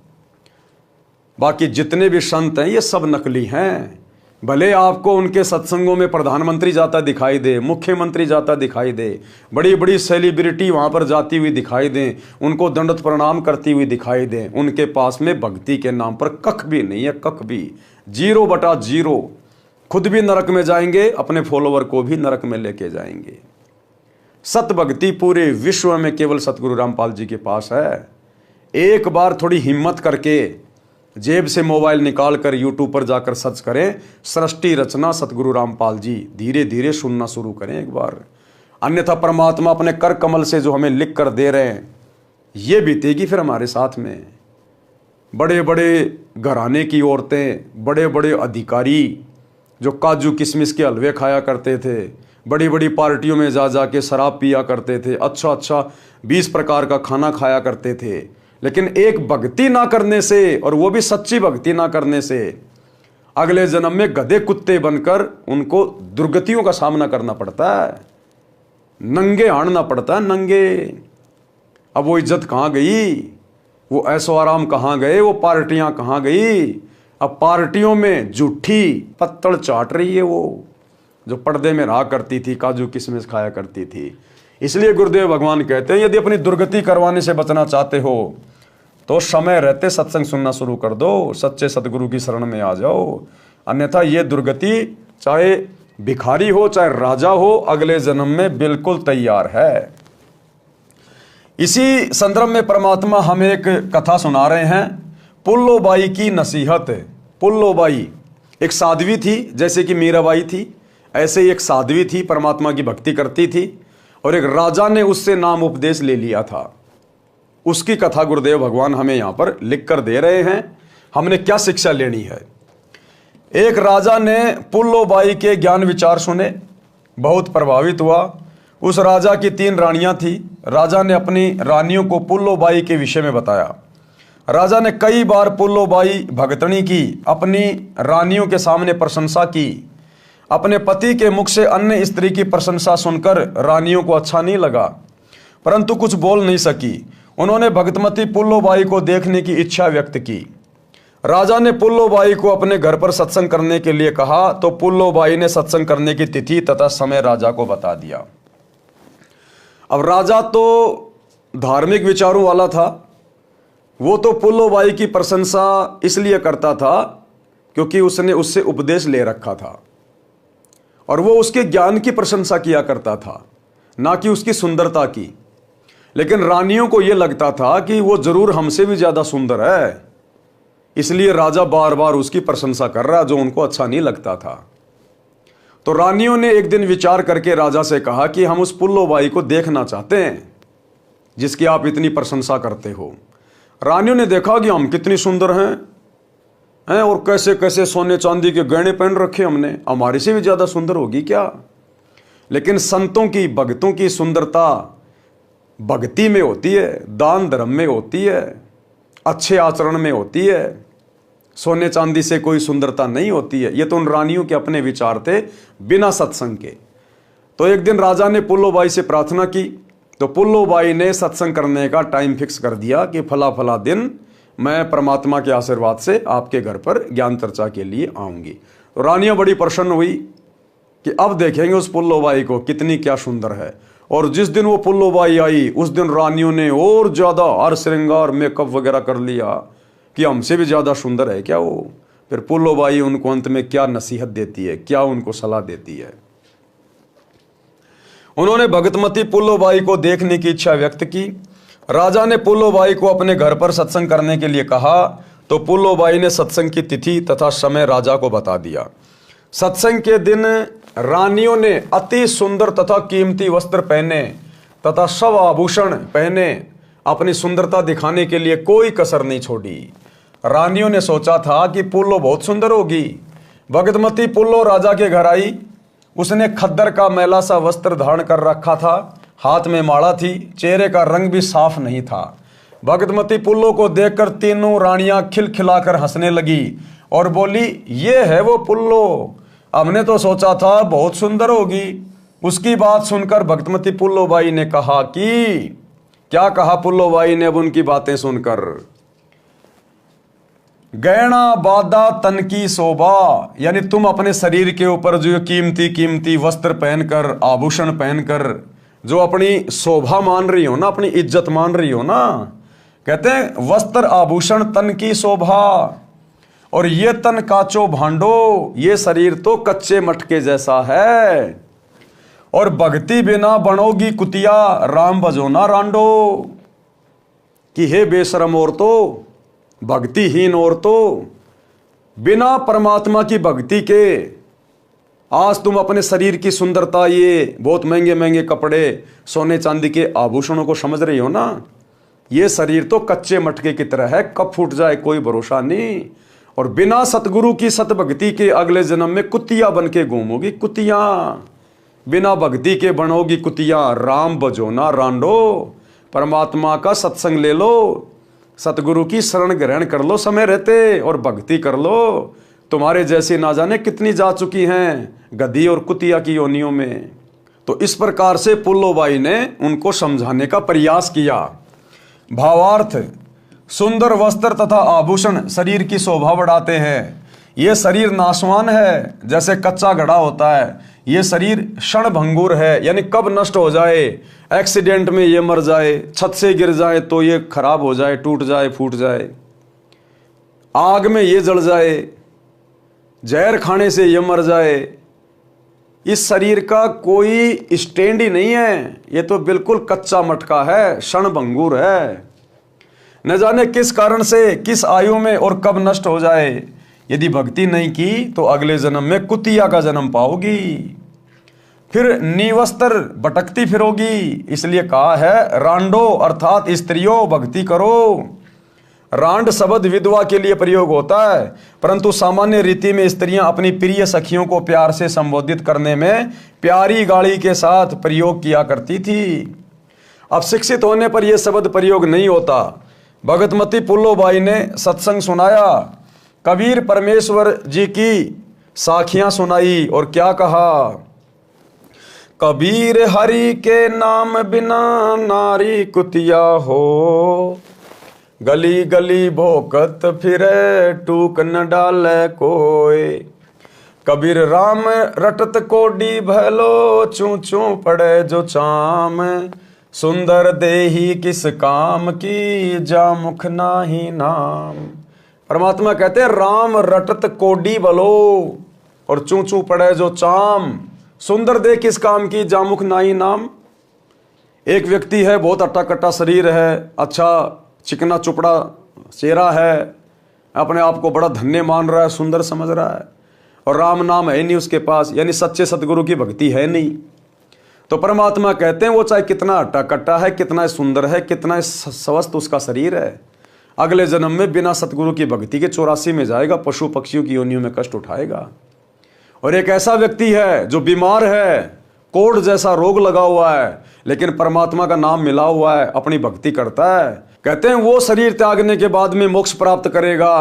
बाकी जितने भी संत हैं ये सब नकली हैं। भले आपको उनके सत्संगों में प्रधानमंत्री जाता दिखाई दे, मुख्यमंत्री जाता दिखाई दे, बड़ी बड़ी सेलिब्रिटी वहां पर जाती हुई दिखाई दें, उनको दंडवत प्रणाम करती हुई दिखाई दें, उनके पास में भक्ति के नाम पर कख भी नहीं है, कख भी 0/0। खुद भी नरक में जाएंगे, अपने फॉलोवर को भी नरक में लेके जाएंगे। सत भक्ति पूरे विश्व में केवल सतगुरु रामपाल जी के पास है। एक बार थोड़ी हिम्मत करके जेब से मोबाइल निकाल कर यूट्यूब पर जाकर सर्च करें, सृष्टि रचना सतगुरु रामपाल जी, धीरे धीरे सुनना शुरू करें एक बार। अन्यथा परमात्मा अपने कर कमल से जो हमें लिख कर दे रहे हैं, ये बीतेगी फिर हमारे साथ में। बड़े बड़े घराने की औरतें, बड़े बड़े अधिकारी, जो काजू किशमिश के हलवे खाया करते थे, बड़ी बड़ी पार्टियों में जा जा के शराब पिया करते थे, अच्छा अच्छा 20 प्रकार का खाना खाया करते थे, लेकिन एक भक्ति ना करने से, और वो भी सच्ची भक्ति ना करने से, अगले जन्म में गधे कुत्ते बनकर उनको दुर्गतियों का सामना करना पड़ता है, नंगे हारना पड़ता है, नंगे। अब वो इज्जत कहाँ गई, वो ऐशो आराम कहाँ गए, वो पार्टियां कहाँ गई। अब पार्टियों में झूठी पत्तल चाट रही है वो, जो पर्दे में रहा करती थी, काजू किशमिश खाया करती थी। इसलिए गुरुदेव भगवान कहते हैं, यदि अपनी दुर्गति करवाने से बचना चाहते हो तो समय रहते सत्संग सुनना शुरू कर दो, सच्चे सदगुरु की शरण में आ जाओ, अन्यथा ये दुर्गति चाहे भिखारी हो चाहे राजा हो, अगले जन्म में बिल्कुल तैयार है। इसी संदर्भ में परमात्मा हमें एक कथा सुना रहे हैं, पुल्लोबाई की नसीहत। पुल्लोबाई एक साध्वी थी, जैसे कि मीराबाई थी, ऐसे ही एक साध्वी थी, परमात्मा की भक्ति करती थी, और एक राजा ने उससे नाम उपदेश ले लिया था। उसकी कथा गुरुदेव भगवान हमें यहाँ पर लिख कर दे रहे हैं। हमने क्या शिक्षा लेनी है। एक राजा ने पुल्लोबाई के ज्ञान विचार सुने, बहुत प्रभावित हुआ। उस राजा की 3 रानियां थी। राजा ने अपनी रानियों को पुल्लोबाई के विषय में बताया। राजा ने कई बार पुल्लोबाई भगतनी की अपनी रानियों के सामने प्रशंसा की। अपने पति के मुख से अन्य स्त्री की प्रशंसा सुनकर रानियों को अच्छा नहीं लगा, परंतु कुछ बोल नहीं सकी। उन्होंने भगतमती पुल्लोबाई को देखने की इच्छा व्यक्त की। राजा ने पुल्लोबाई को अपने घर पर सत्संग करने के लिए कहा, तो पुल्लोबाई ने सत्संग करने की तिथि तथा समय राजा को बता दिया। अब राजा तो धार्मिक विचारों वाला था, वो तो पुल्लोबाई की प्रशंसा इसलिए करता था क्योंकि उसने उससे उपदेश ले रखा था, और वो उसके ज्ञान की प्रशंसा किया करता था, ना कि उसकी सुंदरता की। लेकिन रानियों को यह लगता था कि वो जरूर हमसे भी ज्यादा सुंदर है, इसलिए राजा बार बार उसकी प्रशंसा कर रहा, जो उनको अच्छा नहीं लगता था। तो रानियों ने एक दिन विचार करके राजा से कहा कि हम उस पुल्लोबाई को देखना चाहते हैं जिसकी आप इतनी प्रशंसा करते हो। रानियों ने देखा कि हम कितनी सुंदर हैं और कैसे कैसे सोने चांदी के गहने पहन रखे हमने, हमारे से भी ज्यादा सुंदर होगी क्या। लेकिन संतों की भक्तों की सुंदरता भक्ति में होती है, दान धर्म में होती है, अच्छे आचरण में होती है, सोने चांदी से कोई सुंदरता नहीं होती है। ये तो उन रानियों के अपने विचार थे बिना सत्संग के। तो एक दिन राजा ने पुल्लोबाई से प्रार्थना की, तो पुल्लोबाई ने सत्संग करने का टाइम फिक्स कर दिया कि फला फला दिन मैं परमात्मा के आशीर्वाद से आपके घर पर ज्ञान चर्चा के लिए आऊंगी। तो रानियां बड़ी प्रसन्न हुई कि अब देखेंगे उस पुल्लोबाई को कितनी क्या सुंदर है। और जिस दिन वो पुल्लोबाई आई उस दिन रानियों ने और ज्यादा हार श्रृंगार मेकअप वगैरह कर लिया कि हमसे भी ज्यादा सुंदर है क्या वो। फिर पुल्लोबाई उनको अंत में क्या नसीहत देती है, क्या उनको सलाह देती है। उन्होंने भगतमती पुल्लोबाई को देखने की इच्छा व्यक्त की। राजा ने पुल्लोबाई को अपने घर पर सत्संग करने के लिए कहा, तो पुल्लोबाई ने सत्संग की तिथि तथा समय राजा को बता दिया। सत्संग के दिन रानियों ने अति सुंदर तथा कीमती वस्त्र पहने तथा सब आभूषण पहने, अपनी सुंदरता दिखाने के लिए कोई कसर नहीं छोड़ी। रानियों ने सोचा था कि पुल्लो बहुत सुंदर होगी। भगतमती पुल्लो राजा के घर आई। उसने खद्दर का मैला सा वस्त्र धारण कर रखा था, हाथ में माला थी, चेहरे का रंग भी साफ नहीं था। भगतमती पुल्लो को देखकर तीनों रानियां खिलखिलाकर हंसने लगी और बोली, ये है वो पुल्लो, हमने तो सोचा था बहुत सुंदर होगी। उसकी बात सुनकर भगतमती पुल्लोबाई ने कहा कि क्या कहा पुल्लोबाई ने अब उनकी बातें सुनकर, गहना बादा तन की शोभा, यानी तुम अपने शरीर के ऊपर जो कीमती कीमती वस्त्र पहनकर, आभूषण पहनकर जो अपनी शोभा मान रही हो ना, अपनी इज्जत मान रही हो ना, कहते हैं वस्त्र आभूषण तन की शोभा, और ये तन काचो भांडो, ये शरीर तो कच्चे मटके जैसा है, और भक्ति बिना बनोगी कुतिया, राम भजो ना रांडो। कि हे बेशरम औरतों, भक्तिहीन औरतों, बिना परमात्मा की भक्ति के आज तुम अपने शरीर की सुंदरता, ये बहुत महंगे महंगे कपड़े, सोने चांदी के आभूषणों को समझ रही हो ना, ये शरीर तो कच्चे मटके की तरह है, कब फूट जाए कोई भरोसा नहीं। और बिना सतगुरु की सतभक्ति के अगले जन्म में कुतिया बन के घूमोगी। कुतिया बिना भक्ति के बनोगी कुतिया। राम बजोना रांडो, परमात्मा का सत्संग ले लो, सतगुरु की शरण ग्रहण कर लो समय रहते और भक्ति कर लो। तुम्हारे जैसी ना जाने कितनी जा चुकी हैं गधी और कुतिया की योनियों में। तो इस प्रकार से पुल्लोबाई ने उनको समझाने का प्रयास किया। भावार्थ, सुंदर वस्त्र तथा आभूषण शरीर की शोभा बढ़ाते हैं। ये शरीर नाशवान है, जैसे कच्चा घड़ा होता है। ये शरीर क्षण भंगुर है, यानी कब नष्ट हो जाए। एक्सीडेंट में ये मर जाए, छत से गिर जाए तो ये खराब हो जाए, टूट जाए, फूट जाए, आग में ये जल जाए, जहर खाने से ये मर जाए। इस शरीर का कोई स्टैंड ही नहीं है, ये तो बिल्कुल कच्चा मटका है, क्षण भंगुर है। न जाने किस कारण से, किस आयु में और कब नष्ट हो जाए। यदि भक्ति नहीं की तो अगले जन्म में कुतिया का जन्म पाओगी, फिर निवस्त्र भटकती फिरोगी। इसलिए कहा है रांडो, अर्थात स्त्रियों भक्ति करो। रांड शब्द विधवा के लिए प्रयोग होता है, परंतु सामान्य रीति में स्त्रियां अपनी प्रिय सखियों को प्यार से संबोधित करने में प्यारी गाली के साथ प्रयोग किया करती थी। अब शिक्षित होने पर यह शब्द प्रयोग नहीं होता। भगतमती पुल्लोबाई ने सत्संग सुनाया, कबीर परमेश्वर जी की साखियां सुनाई और क्या कहा, कबीर हरि के नाम बिना नारी कुतिया हो, गली गली भोकत फिरे टूक न डाले कोय। कबीर राम रटत कोडी भलो, चू चू पड़े जो चाम, सुंदर देही किस काम की, जा मुख नाही नाम। परमात्मा कहते हैं राम रटत कोडी भलो और चू चू पड़े जो चाम, सुंदर देह किस काम की, जामुख नाही नाम। एक व्यक्ति है, बहुत अट्टा कट्टा शरीर है, अच्छा चिकना चुपड़ा चेहरा है, अपने आप को बड़ा धन्य मान रहा है, सुंदर समझ रहा है, और राम नाम है नहीं उसके पास, यानी सच्चे सतगुरु की भक्ति है नहीं। तो परमात्मा कहते हैं वो चाहे कितना अट्टा कट्टा है, कितना सुंदर है, कितना स्वस्थ उसका शरीर है, अगले जन्म में बिना सतगुरु की भक्ति के 84 में जाएगा, पशु पक्षियों की योनियों में कष्ट उठाएगा। और एक ऐसा व्यक्ति है जो बीमार है, कोढ़ जैसा रोग लगा हुआ है, लेकिन परमात्मा का नाम मिला हुआ है, अपनी भक्ति करता है। कहते हैं वो शरीर त्यागने के बाद में मोक्ष प्राप्त करेगा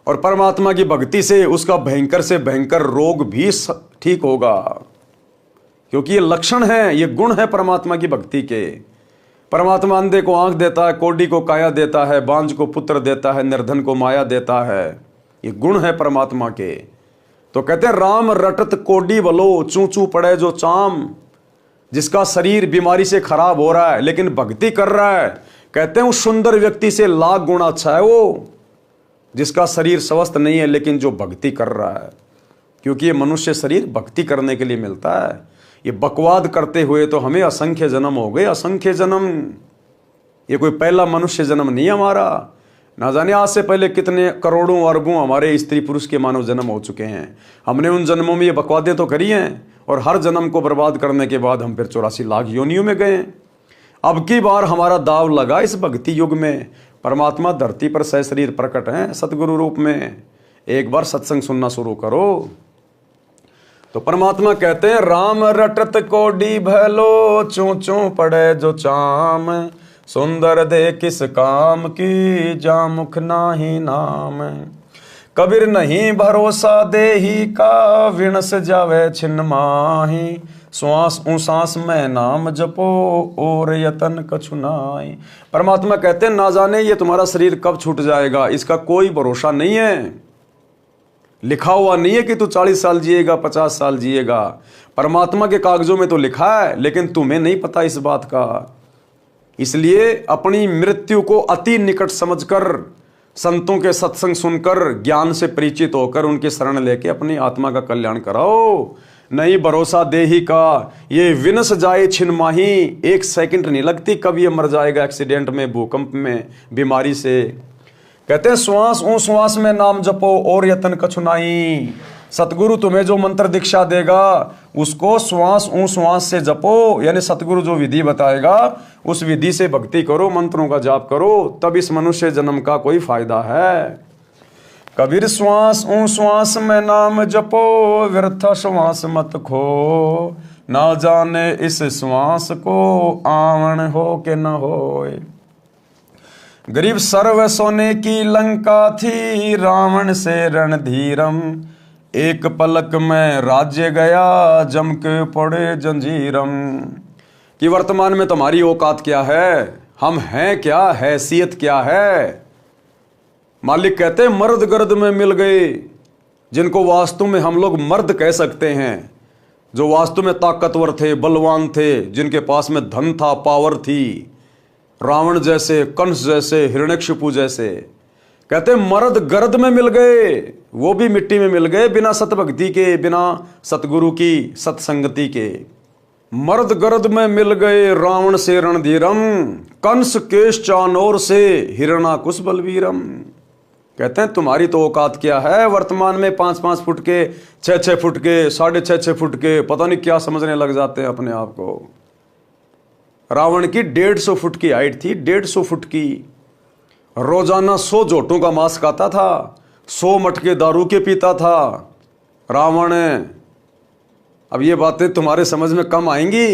और परमात्मा की भक्ति से उसका भयंकर से भयंकर रोग भी ठीक होगा, क्योंकि ये लक्षण है, ये गुण है परमात्मा की भक्ति के। परमात्मा अंधे को आंख देता है, कोढ़ी को काया देता है, बांझ को पुत्र देता है, निर्धन को माया देता है। ये गुण है परमात्मा के। तो कहते हैं राम रटत कोडी बलो, चू चू पड़े जो चाम। जिसका शरीर बीमारी से खराब हो रहा है लेकिन भक्ति कर रहा है, कहते हैं उस सुंदर व्यक्ति से लाख गुना अच्छा है वो, जिसका शरीर स्वस्थ नहीं है लेकिन जो भक्ति कर रहा है। क्योंकि ये मनुष्य शरीर भक्ति करने के लिए मिलता है। ये बकवाद करते हुए तो हमें असंख्य जन्म हो गए, असंख्य जन्म। ये कोई पहला मनुष्य जन्म नहीं हमारा, ना जाने आज से पहले कितने करोड़ों अरबों हमारे स्त्री पुरुष के मानव जन्म हो चुके हैं। हमने उन जन्मों में ये बकवादें तो करी हैं और हर जन्म को बर्बाद करने के बाद हम फिर 84 लाख योनियों में गए। अब की बार हमारा दाव लगा इस भक्ति युग में। परमात्मा धरती पर सशरीर प्रकट हैं सतगुरु रूप में। एक बार सत्संग सुनना शुरू करो। तो परमात्मा कहते हैं राम रटत कोडी भलो, चू चू पड़े जो चाम, सुंदर दे किस काम की, जा मुख नाही नाम। कबीर नहीं भरोसा देही का, विणस जावे छिन्न माही, श्वास उसास में नाम जपो और यतन कछु नाई। परमात्मा कहते हैं ना जाने ये तुम्हारा शरीर कब छूट जाएगा, इसका कोई भरोसा नहीं है। लिखा हुआ नहीं है कि तू 40 साल जिएगा, 50 साल जिएगा। परमात्मा के कागजों में तो लिखा है, लेकिन तुम्हें नहीं पता इस बात का। इसलिए अपनी मृत्यु को अति निकट समझकर, संतों के सत्संग सुनकर, ज्ञान से परिचित होकर उनके शरण लेके अपनी आत्मा का कल्याण कराओ। नहीं भरोसा देही का, ये विनस जाए छिन माही, 1 सेकंड नहीं लगती कब ये मर जाएगा, एक्सीडेंट में, भूकंप में, बीमारी से। कहते हैं श्वास ऊ श्वास में नाम जपो और यतन कछु नाई। सतगुरु तुम्हें जो मंत्र दीक्षा देगा उसको श्वास ऊ श्वास से जपो, यानी सतगुरु जो विधि बताएगा उस विधि से भक्ति करो, मंत्रों का जाप करो, तब इस मनुष्य जन्म का कोई फायदा है। कबीर श्वास ऊ श्वास में नाम जपो, व्यर्थ श्वास मत खो, ना जाने इस श्वास को आवन हो के न होए। गरीब सर्व सोने की लंका थी, रावण से रणधीरम, एक पलक में राज्य गया जम के पड़े जंजीरम। कि वर्तमान में तुम्हारी औकात क्या है, हम हैं क्या, हैसियत क्या है। मालिक कहते हैं मर्द गर्द में मिल गए, जिनको वास्तु में हम लोग मर्द कह सकते हैं, जो वास्तु में ताकतवर थे, बलवान थे, जिनके पास में धन था, पावर थी, रावण जैसे, कंस जैसे, हिरण्यकशिपु जैसे। कहते मर्द गर्द में मिल गए, वो भी मिट्टी में मिल गए, बिना सतभक्ति के, बिना सतगुरु की सत्संगति के। मर्द गर्द में मिल गए रावण से रणधीरम, कंस केश चानोर से हिरणाकुश बलवीरम। कहते हैं तुम्हारी तो औकात क्या है, वर्तमान में 5-5 फुट के, 6-6 फुट के, 6.5 फुट के, पता नहीं क्या समझने लग जाते हैं अपने आप को। रावण की 150 फुट की हाइट थी, 150 फुट की। रोजाना 100 जोटों का मांस खाता था, 100 मटके दारू के पीता था रावण। अब ये बातें तुम्हारे समझ में कम आएंगी।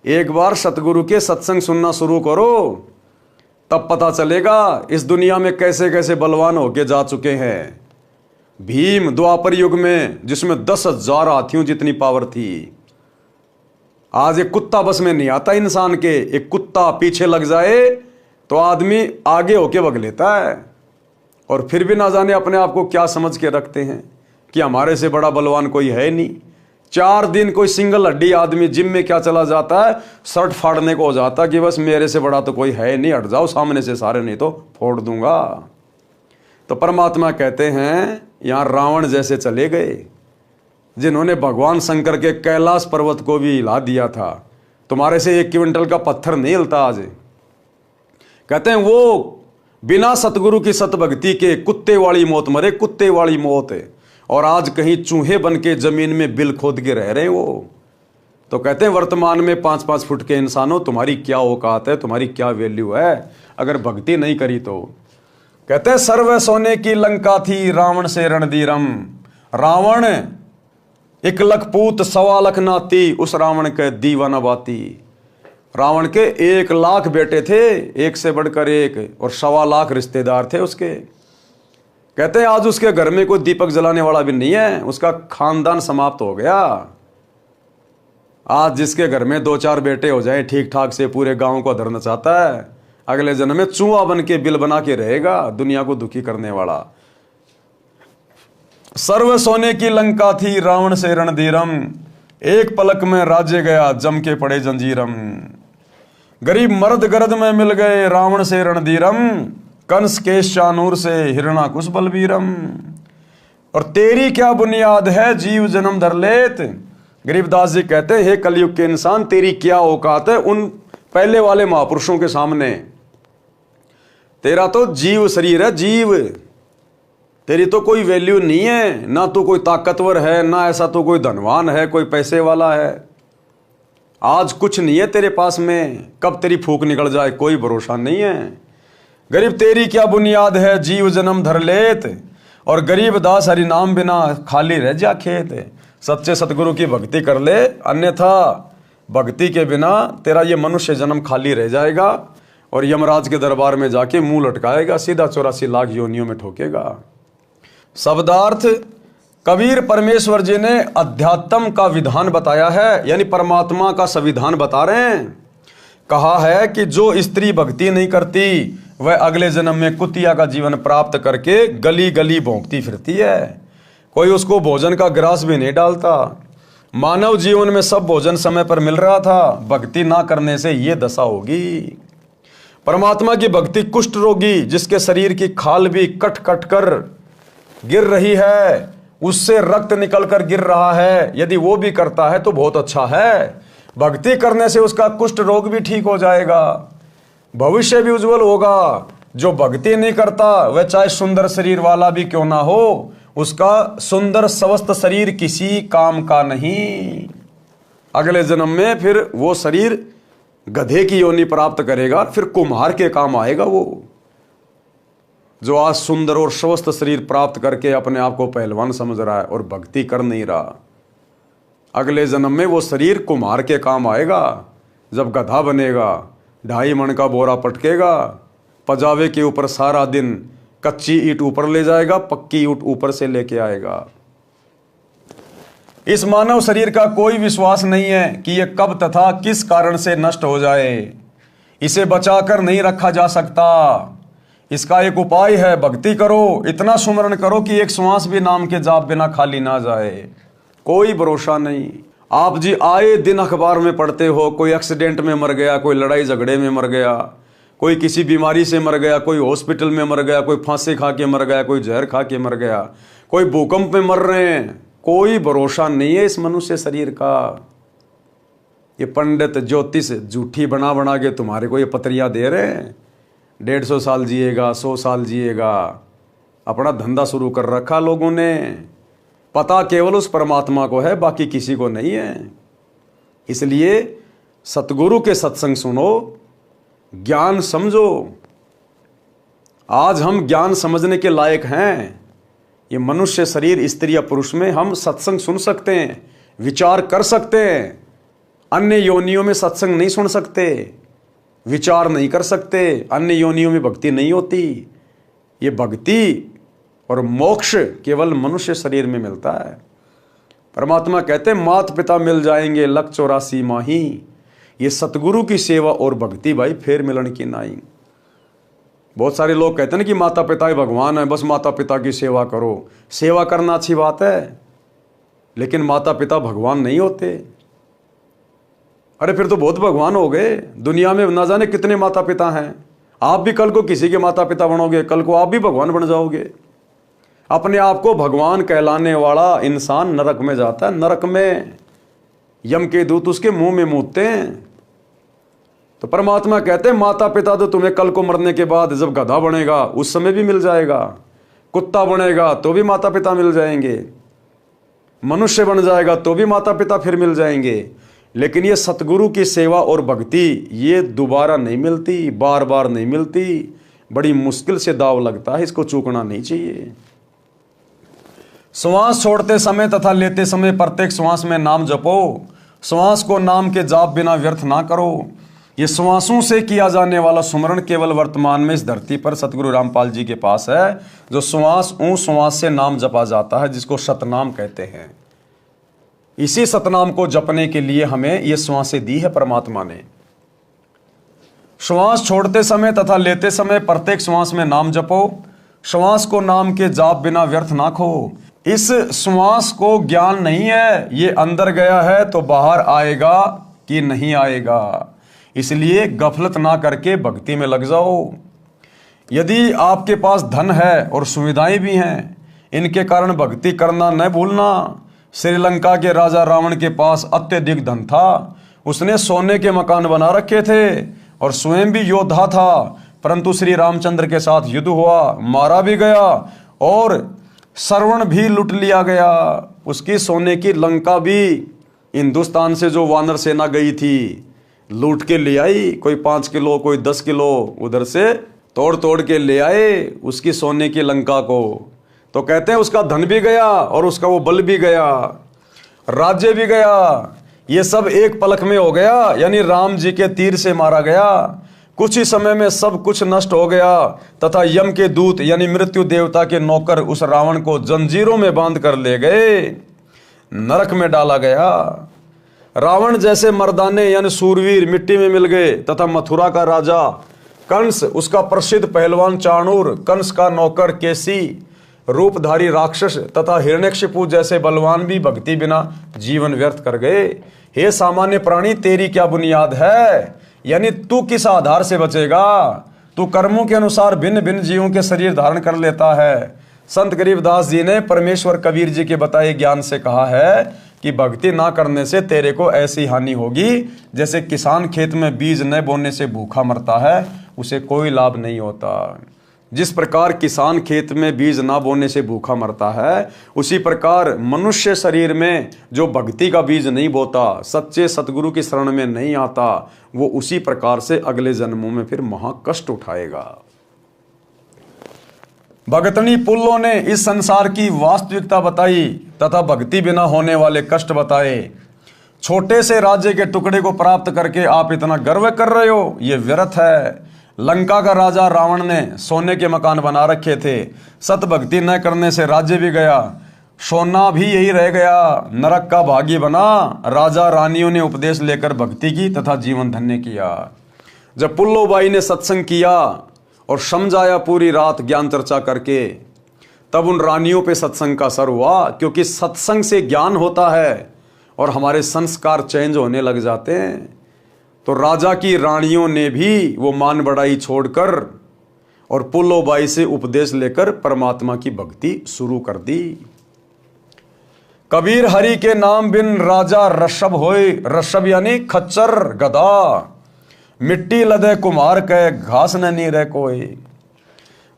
एक बार सतगुरु के सत्संग सुनना शुरू करो, तब पता चलेगा इस दुनिया में कैसे कैसे बलवान होके जा चुके हैं। भीम द्वापर युग में, जिसमें 10,000 हाथियों जितनी पावर थी। आज एक कुत्ता बस में नहीं आता इंसान के, एक कुत्ता पीछे लग जाए तो आदमी आगे होके भग लेता है। और फिर भी ना जाने अपने आप को क्या समझ के रखते हैं कि हमारे से बड़ा बलवान कोई है नहीं। 4 दिन कोई सिंगल हड्डी आदमी जिम में क्या चला जाता है, शर्ट फाड़ने को हो जाता कि बस मेरे से बड़ा तो कोई है नहीं, हट जाओ सामने से सारे, नहीं तो फोड़ दूंगा। तो परमात्मा कहते हैं यहां रावण जैसे चले गए, जिन्होंने भगवान शंकर के कैलाश पर्वत को भी हिला दिया था। तुम्हारे से 1 क्विंटल का पत्थर नहीं हिलता आज। कहते हैं वो बिना सतगुरु की सतभक्ति के कुत्ते वाली मौत मरे, कुत्ते वाली मौत है। और आज कहीं चूहे बन के जमीन में बिल खोद के रह रहे हैं वो। तो कहते हैं वर्तमान में 5-5 फुट के इंसानों, तुम्हारी क्या औकात है, तुम्हारी क्या वैल्यू है अगर भक्ति नहीं करी तो। कहते हैं सर्व सोने की लंका थी, रावण से रणधीरम। रावण 1 लाख पूत 1.25 लाख नाती, उस रावण के दीवाना बाती। रावण के 1 लाख बेटे थे, एक से बढ़कर एक, और 1.25 लाख रिश्तेदार थे उसके। कहते हैं आज उसके घर में कोई दीपक जलाने वाला भी नहीं है, उसका खानदान समाप्त हो गया। आज जिसके घर में 2-4 बेटे हो जाए ठीक ठाक से, पूरे गांव को धरना चाहता है, अगले जन्म में चूहा बन के बिल बना के रहेगा, दुनिया को दुखी करने वाला। सर्व सोने की लंका थी, रावण से रणधीरम, एक पलक में राज्य गया जम के पड़े जंजीरम। गरीब मर्द गर्द में मिल गए, रावण से रणधीरम, कंस केश चानूर से हिरणाकुश बलवीरम। और तेरी क्या बुनियाद है, जीव जन्म धर लेत। गरीबदास जी कहते हैं हे कलयुग के इंसान, तेरी क्या औकात है उन पहले वाले महापुरुषों के सामने। तेरा तो जीव शरीर है, जीव। तेरी तो कोई वैल्यू नहीं है, ना तो कोई ताकतवर है, ना ऐसा तो कोई धनवान है, कोई पैसे वाला है। आज कुछ नहीं है तेरे पास में, कब तेरी फूक निकल जाए कोई भरोसा नहीं है। गरीब तेरी क्या बुनियाद है, जीव जन्म धर लेत। और गरीब दास हरि नाम बिना खाली रह जा खेत। सच्चे सतगुरु की भक्ति कर ले, अन्यथा भक्ति के बिना तेरा ये मनुष्य जन्म खाली रह जाएगा और यमराज के दरबार में जाके मुंह लटकाएगा, सीधा 84 लाख योनियों में ठोकेगा। शब्दार्थ कबीर परमेश्वर जी ने अध्यात्म का विधान बताया है, यानी परमात्मा का संविधान बता रहे हैं। कहा है कि जो स्त्री भक्ति नहीं करती वह अगले जन्म में कुतिया का जीवन प्राप्त करके गली गली भौंकती फिरती है। कोई उसको भोजन का ग्रास भी नहीं डालता। मानव जीवन में सब भोजन समय पर मिल रहा था, भक्ति ना करने से ये दशा होगी। परमात्मा की भक्ति कुष्ठ रोगी, जिसके शरीर की खाल भी कट कट कर गिर रही है, उससे रक्त निकल कर गिर रहा है, यदि वो भी करता है तो बहुत अच्छा है। भक्ति करने से उसका कुष्ठ रोग भी ठीक हो जाएगा, भविष्य भी उज्जवल होगा। जो भक्ति नहीं करता वह चाहे सुंदर शरीर वाला भी क्यों ना हो, उसका सुंदर स्वस्थ शरीर किसी काम का नहीं। अगले जन्म में फिर वो शरीर गधे की योनि प्राप्त करेगा, फिर कुम्हार के काम आएगा वो। जो आज सुंदर और स्वस्थ शरीर प्राप्त करके अपने आप को पहलवान समझ रहा है और भक्ति कर नहीं रहा, अगले जन्म में वो शरीर कुम्हार के काम आएगा। जब गधा बनेगा, 2.5 मन का बोरा पटकेगा, पजावे के ऊपर सारा दिन कच्ची ईंट ऊपर ले जाएगा, पक्की ईंट ऊपर से लेके आएगा। इस मानव शरीर का कोई विश्वास नहीं है कि यह कब तथा किस कारण से नष्ट हो जाए। इसे बचाकर नहीं रखा जा सकता। इसका एक उपाय है, भक्ति करो, इतना सुमरण करो कि एक श्वास भी नाम के जाप बिना खाली ना जाए। कोई भरोसा नहीं। आप जी आए दिन अखबार में पढ़ते हो, कोई एक्सीडेंट में मर गया, कोई लड़ाई झगड़े में मर गया, कोई किसी बीमारी से मर गया, कोई हॉस्पिटल में मर गया, कोई फांसी खा के मर गया, कोई जहर खा के मर गया, कोई भूकंप में मर रहे हैं। कोई भरोसा नहीं है इस मनुष्य शरीर का। ये पंडित ज्योतिष झूठी बना बना के तुम्हारे को ये पत्रियां दे रहे हैं, 150 साल जिएगा, 100 साल जिएगा। अपना धंधा शुरू कर रखा लोगों ने। पता केवल उस परमात्मा को है, बाकी किसी को नहीं है। इसलिए सतगुरु के सत्संग सुनो, ज्ञान समझो। आज हम ज्ञान समझने के लायक हैं। ये मनुष्य शरीर, स्त्री या पुरुष में हम सत्संग सुन सकते हैं, विचार कर सकते हैं। अन्य योनियों में सत्संग नहीं सुन सकते, विचार नहीं कर सकते। अन्य योनियों में भक्ति नहीं होती। ये भक्ति और मोक्ष केवल मनुष्य शरीर में मिलता है। परमात्मा कहते हैं माता पिता मिल जाएंगे लख 84 माही। ये सतगुरु की सेवा और भक्ति भाई फेर मिलन की नाई। बहुत सारे लोग कहते हैं ना कि माता पिता ही भगवान है, बस माता पिता की सेवा करो। सेवा करना अच्छी बात है, लेकिन माता पिता भगवान नहीं होते। अरे फिर तो बहुत भगवान हो गए। दुनिया में ना जाने कितने माता पिता हैं। आप भी कल को किसी के माता पिता बनोगे, कल को आप भी भगवान बन जाओगे। अपने आप को भगवान कहलाने वाला इंसान नरक में जाता है। नरक में यम के दूत उसके मुंह में मूतते हैं। तो परमात्मा कहते हैं माता पिता तो तुम्हें कल को मरने के बाद जब गधा बनेगा उस समय भी मिल जाएगा, कुत्ता बनेगा तो भी माता पिता मिल जाएंगे, मनुष्य बन जाएगा तो भी माता पिता फिर मिल जाएंगे। लेकिन ये सतगुरु की सेवा और भक्ति ये दोबारा नहीं मिलती, बार बार नहीं मिलती। बड़ी मुश्किल से दाव लगता है, इसको चूकना नहीं चाहिए। श्वास छोड़ते समय तथा लेते समय प्रत्येक श्वास में नाम जपो। श्वास को नाम के जाप बिना व्यर्थ ना करो। ये श्वासों से किया जाने वाला सुमरण केवल वर्तमान में इस धरती पर सतगुरु रामपाल जी के पास है। जो श्वास श्वास से नाम जपा जाता है, जिसको सतनाम कहते हैं। इसी सतनाम को जपने के लिए हमें ये श्वासें दी है परमात्मा ने। श्वास छोड़ते समय तथा लेते समय प्रत्येक श्वास में नाम जपो। श्वास को नाम के जाप बिना व्यर्थ ना खो। इस श्वास को ज्ञान नहीं है, ये अंदर गया है तो बाहर आएगा कि नहीं आएगा। इसलिए गफलत ना करके भक्ति में लग जाओ। यदि आपके पास धन है और सुविधाएं भी हैं, इनके कारण भक्ति करना न भूलना। श्रीलंका के राजा रावण के पास अत्यधिक धन था। उसने सोने के मकान बना रखे थे और स्वयं भी योद्धा था, परंतु श्री रामचंद्र के साथ युद्ध हुआ, मारा भी गया और श्रवण भी लूट लिया गया। उसकी सोने की लंका भी हिंदुस्तान से जो वानर सेना गई थी लूट के ले आई। कोई 5 किलो, कोई 10 किलो उधर से तोड़ तोड़ के ले आए उसकी सोने की लंका को। तो कहते हैं उसका धन भी गया और उसका वो बल भी गया, राज्य भी गया। ये सब एक पलक में हो गया, यानी राम जी के तीर से मारा गया। कुछ ही समय में सब कुछ नष्ट हो गया तथा यम के दूत यानी मृत्यु देवता के नौकर उस रावण को जंजीरों में बांध कर ले गए, नरक में डाला गया। रावण जैसे मर्दाने यानी सूरवीर मिट्टी में मिल गए तथा मथुरा का राजा कंस, उसका प्रसिद्ध पहलवान चाणूर, कंस का नौकर केसी, रूपधारी राक्षस तथा हिरण्यकशिपु जैसे बलवान भी भक्ति बिना जीवन व्यर्थ कर गए। हे सामान्य प्राणी, तेरी क्या बुनियाद है? यानी तू किस आधार से बचेगा? तू कर्मों के अनुसार भिन्न भिन्न जीवों के शरीर धारण कर लेता है। संत गरीबदास जी ने परमेश्वर कबीर जी के बताए ज्ञान से कहा है कि भक्ति ना करने से तेरे को ऐसी हानि होगी जैसे किसान खेत में बीज न बोने से भूखा मरता है, उसे कोई लाभ नहीं होता। जिस प्रकार किसान खेत में बीज ना बोने से भूखा मरता है, उसी प्रकार मनुष्य शरीर में जो भक्ति का बीज नहीं बोता, सच्चे सतगुरु की शरण में नहीं आता, वो उसी प्रकार से अगले जन्मों में फिर महाकष्ट उठाएगा। भगतनी पुल्लों ने इस संसार की वास्तविकता बताई तथा भक्ति बिना होने वाले कष्ट बताए। छोटे से राज्य के टुकड़े को प्राप्त करके आप इतना गर्व कर रहे हो, ये व्यर्थ है। लंका का राजा रावण ने सोने के मकान बना रखे थे, सत भक्ति न करने से राज्य भी गया, सोना भी यही रह गया, नरक का भागी बना। राजा रानियों ने उपदेश लेकर भक्ति की तथा जीवन धन्य किया। जब पुल्लोबाई ने सत्संग किया और समझाया पूरी रात ज्ञान चर्चा करके, तब उन रानियों पे सत्संग का असर हुआ, क्योंकि सत्संग से ज्ञान होता है और हमारे संस्कार चेंज होने लग जाते हैं। तो राजा की रानियों ने भी वो मान बढ़ाई छोड़कर और पुल्लोबाई से उपदेश लेकर परमात्मा की भक्ति शुरू कर दी। कबीर हरि के नाम बिन राजा ऋषभ होए, ऋषभ यानी खच्चर गधा, मिट्टी लदे कुम्हार के घास न नी रह कोई।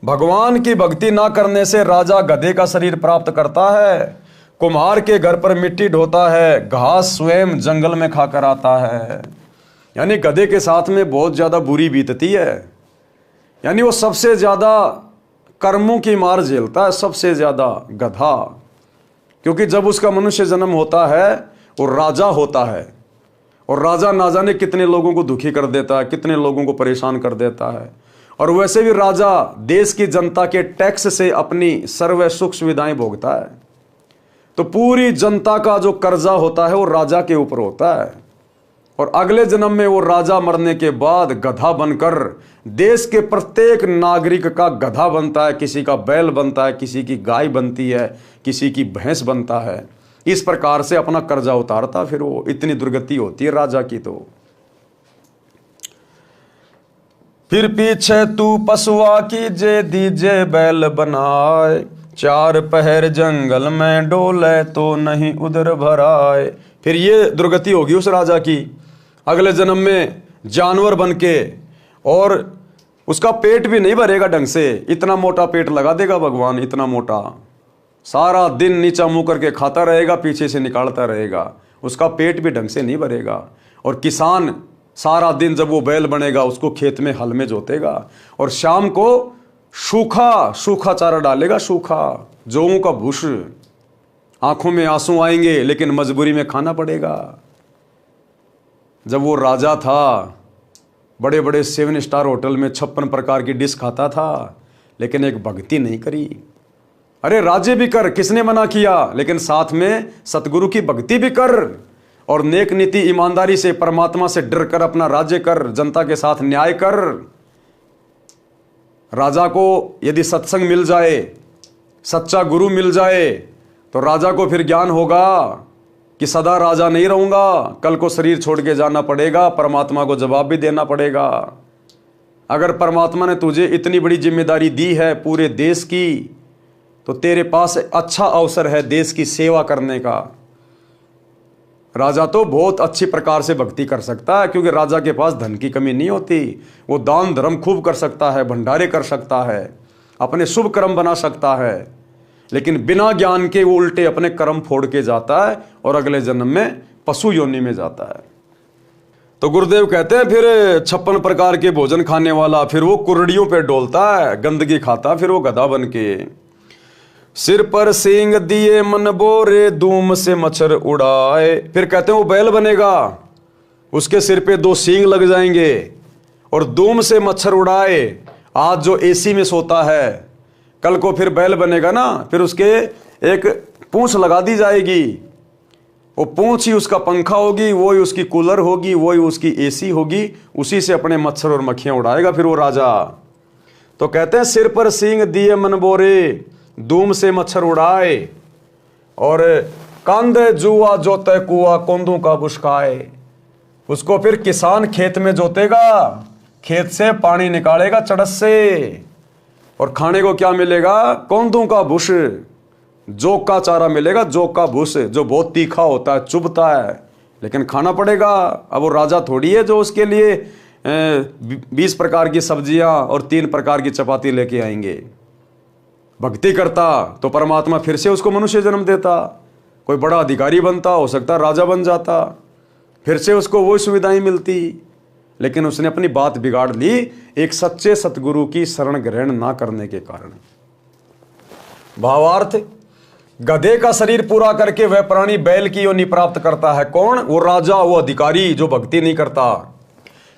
भगवान की भक्ति ना करने से राजा गधे का शरीर प्राप्त करता है, कुम्हार के घर पर मिट्टी ढोता है, घास स्वयं जंगल में खाकर आता है। यानी गधे के साथ में बहुत ज्यादा बुरी बीतती है, यानी वो सबसे ज्यादा कर्मों की मार झेलता है, सबसे ज्यादा गधा। क्योंकि जब उसका मनुष्य जन्म होता है वो राजा होता है, और राजा ना जाने कितने लोगों को दुखी कर देता है, कितने लोगों को परेशान कर देता है। और वैसे भी राजा देश की जनता के टैक्स से अपनी सर्व सुख सुविधाएं भोगता है, तो पूरी जनता का जो कर्जा होता है वो राजा के ऊपर होता है। और अगले जन्म में वो राजा मरने के बाद गधा बनकर देश के प्रत्येक नागरिक का गधा बनता है, किसी का बैल बनता है, किसी की गाय बनती है, किसी की भैंस बनता है। इस प्रकार से अपना कर्जा उतारता, फिर वो इतनी दुर्गति होती है राजा की। तो फिर पीछे तू पशुआ की जे दीजे बैल बनाए, चार पहर जंगल में डोले तो नहीं उधर भराए। फिर ये दुर्गति होगी उस राजा की, अगले जन्म में जानवर बन के, और उसका पेट भी नहीं भरेगा ढंग से। इतना मोटा पेट लगा देगा भगवान, इतना मोटा, सारा दिन नीचा मुंह करके खाता रहेगा, पीछे से निकालता रहेगा, उसका पेट भी ढंग से नहीं भरेगा। और किसान सारा दिन जब वो बैल बनेगा उसको खेत में हल में जोतेगा, और शाम को सूखा सूखा चारा डालेगा, सूखा जौं का भूस। आंखों में आंसू आएंगे लेकिन मजबूरी में खाना पड़ेगा। जब वो राजा था, बड़े बड़े 7 स्टार होटल में 56 प्रकार की डिश खाता था, लेकिन एक भक्ति नहीं करी। अरे राज्य भी कर, किसने मना किया, लेकिन साथ में सतगुरु की भक्ति भी कर, और नेक नीति ईमानदारी से परमात्मा से डर कर अपना राज्य कर, जनता के साथ न्याय कर। राजा को यदि सत्संग मिल जाए, सच्चा गुरु मिल जाए, तो राजा को फिर ज्ञान होगा कि सदा राजा नहीं रहूंगा, कल को शरीर छोड़ के जाना पड़ेगा, परमात्मा को जवाब भी देना पड़ेगा। अगर परमात्मा ने तुझे इतनी बड़ी जिम्मेदारी दी है पूरे देश की, तो तेरे पास अच्छा अवसर है देश की सेवा करने का। राजा तो बहुत अच्छी प्रकार से भक्ति कर सकता है, क्योंकि राजा के पास धन की कमी नहीं होती। वो दान धर्म खूब कर सकता है, भंडारे कर सकता है, अपने शुभ कर्म बना सकता है, लेकिन बिना ज्ञान के वो उल्टे अपने कर्म फोड़ के जाता है और अगले जन्म में पशु योनि में जाता है। तो गुरुदेव कहते हैं फिर 56 प्रकार के भोजन खाने वाला, फिर वो कुर्डियों पे डोलता है, गंदगी खाता, फिर वो गधा बन के। सिर पर सींग दिए मन बोरे, धूम से मच्छर उड़ाए। फिर कहते हैं वो बैल बनेगा, उसके सिर पे 2 सींग लग जाएंगे और धूम से मच्छर उड़ाए। आज जो एसी में सोता है, कल को फिर बैल बनेगा ना, फिर उसके एक पूंछ लगा दी जाएगी, वो पूंछ ही उसका पंखा होगी, वो ही उसकी कूलर होगी, वो ही उसकी एसी होगी, उसी से अपने मच्छर और मक्खियां उड़ाएगा फिर वो राजा। तो कहते हैं सिर पर सींग दिए मन बोरे, धूम से मच्छर उड़ाए, और कांधे जुआ जोते कुआ, कोंदू का बुशकाए। उसको फिर किसान खेत में जोतेगा, खेत से पानी निकालेगा चड़स से, और खाने को क्या मिलेगा, कोंदू का भूस, जोक का चारा मिलेगा, जोक का भूस, जो बहुत तीखा होता है, चुभता है, लेकिन खाना पड़ेगा। अब वो राजा थोड़ी है जो उसके लिए 20 प्रकार की सब्जियां और 3 प्रकार की चपाती लेके आएंगे। भक्ति करता तो परमात्मा फिर से उसको मनुष्य जन्म देता, कोई बड़ा अधिकारी बनता, हो सकता राजा बन जाता, फिर से उसको वही सुविधाएं मिलती। लेकिन उसने अपनी बात बिगाड़ ली एक सच्चे सतगुरु की शरण ग्रहण ना करने के कारण। भावार्थ, गधे का शरीर पूरा करके वह प्राणी बैल की योनि प्राप्त करता है। कौन? वो राजा, वो अधिकारी जो भक्ति नहीं करता।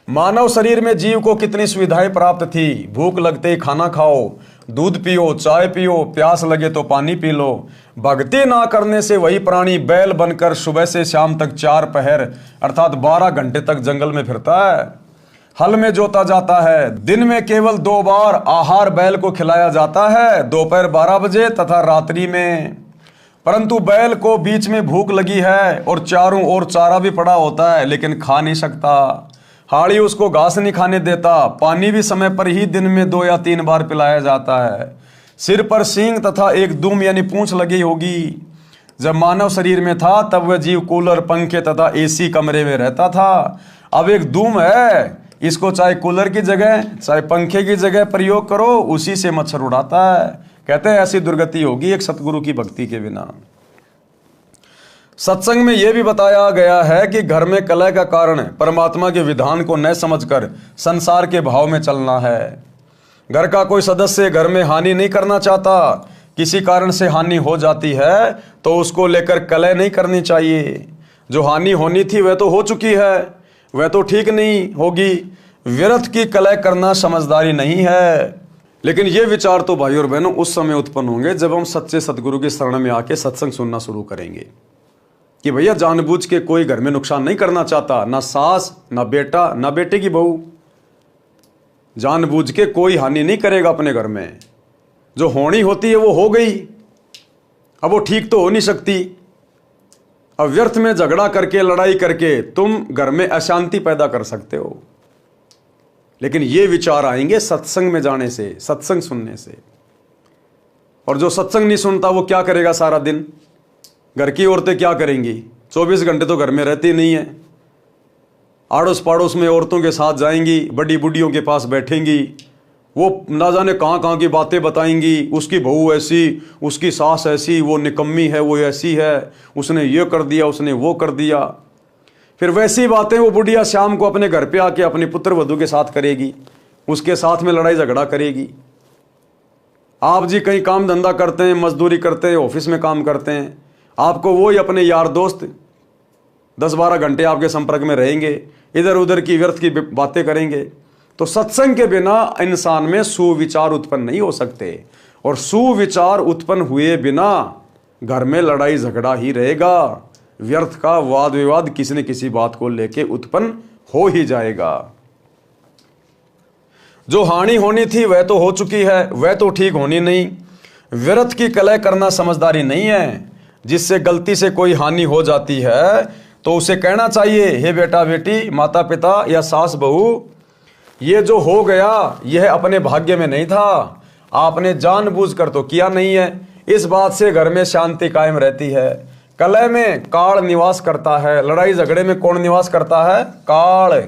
मानव शरीर में जीव को कितनी सुविधाएं प्राप्त थी। भूख लगते ही खाना खाओ, दूध पियो, चाय पियो, प्यास लगे तो पानी पी लो। भक्ति ना करने से वही प्राणी बैल बनकर सुबह से शाम तक 4 पहर अर्थात 12 घंटे तक जंगल में फिरता है। हल में जोता जाता है। दिन में केवल 2 बार आहार बैल को खिलाया जाता है, दोपहर 12 बजे तथा रात्रि में। परंतु बैल को बीच में भूख लगी है और चारों ओर चारा भी पड़ा होता है, लेकिन खा नहीं सकता। हाड़ी उसको घास नहीं खाने देता। पानी भी समय पर ही दिन में 2 या 3 बार पिलाया जाता है। सिर पर सींग तथा एक दुम यानी पूंछ लगी होगी। जब मानव शरीर में था तब वह जीव कूलर, पंखे तथा एसी कमरे में रहता था। अब एक दुम है, इसको चाहे कूलर की जगह चाहे पंखे की जगह प्रयोग करो, उसी से मच्छर उड़ाता है। कहते हैं ऐसी दुर्गति होगी एक सतगुरु की भक्ति के बिना। सत्संग में यह भी बताया गया है कि घर में कलह का कारण परमात्मा के विधान को न समझकर संसार के भाव में चलना है। घर का कोई सदस्य घर में हानि नहीं करना चाहता, किसी कारण से हानि हो जाती है तो उसको लेकर कलह नहीं करनी चाहिए। जो हानि होनी थी वह तो हो चुकी है, वह तो ठीक नहीं होगी। व्यर्थ की कलह करना समझदारी नहीं है। लेकिन ये विचार तो भाई और बहनों उस समय उत्पन्न होंगे जब हम सच्चे सतगुरु की शरण में आके सत्संग सुनना शुरू करेंगे कि भैया जानबूझ के कोई घर में नुकसान नहीं करना चाहता, ना सास, ना बेटा, ना बेटे की बहू। जानबूझ के कोई हानि नहीं करेगा अपने घर में। जो होनी होती है वो हो गई, अब वो ठीक तो हो नहीं सकती। अब व्यर्थ में झगड़ा करके, लड़ाई करके तुम घर में अशांति पैदा कर सकते हो। लेकिन ये विचार आएंगे सत्संग में जाने से, सत्संग सुनने से। और जो सत्संग नहीं सुनता वो क्या करेगा सारा दिन? घर की औरतें क्या करेंगी? 24 घंटे तो घर में रहती नहीं है। आड़ोस पड़ोस में औरतों के साथ जाएंगी, बड़ी बुढ़ियों के पास बैठेंगी, वो ना जाने कहाँ की बातें बताएंगी। उसकी बहू ऐसी, उसकी सास ऐसी, वो निकम्मी है, वो ऐसी है, उसने ये कर दिया, उसने वो कर दिया। फिर वैसी बातें वो बुढ़िया शाम को अपने घर पे आके अपनी पुत्र वधू के साथ करेगी, उसके साथ में लड़ाई झगड़ा करेगी। आप जी कहीं काम धंधा करते हैं, मजदूरी करते हैं, ऑफिस में काम करते हैं, आपको वो ही अपने यार दोस्त 10-12 घंटे आपके संपर्क में रहेंगे, इधर उधर की व्यर्थ की बातें करेंगे। तो सत्संग के बिना इंसान में सुविचार उत्पन्न नहीं हो सकते, और सुविचार उत्पन्न हुए बिना घर में लड़ाई झगड़ा ही रहेगा। व्यर्थ का वाद विवाद किसी न किसी बात को लेके उत्पन्न हो ही जाएगा। जो हानि होनी थी वह तो हो चुकी है, वह तो ठीक होनी नहीं। व्यर्थ की कलह करना समझदारी नहीं है। जिससे गलती से कोई हानि हो जाती है तो उसे कहना चाहिए, हे बेटा बेटी, माता पिता या सास बहू, ये जो हो गया यह अपने भाग्य में नहीं था, आपने जानबूझकर तो किया नहीं है। इस बात से घर में शांति कायम रहती है। कलह में काल निवास करता है, लड़ाई झगड़े में कौन निवास करता है? काल।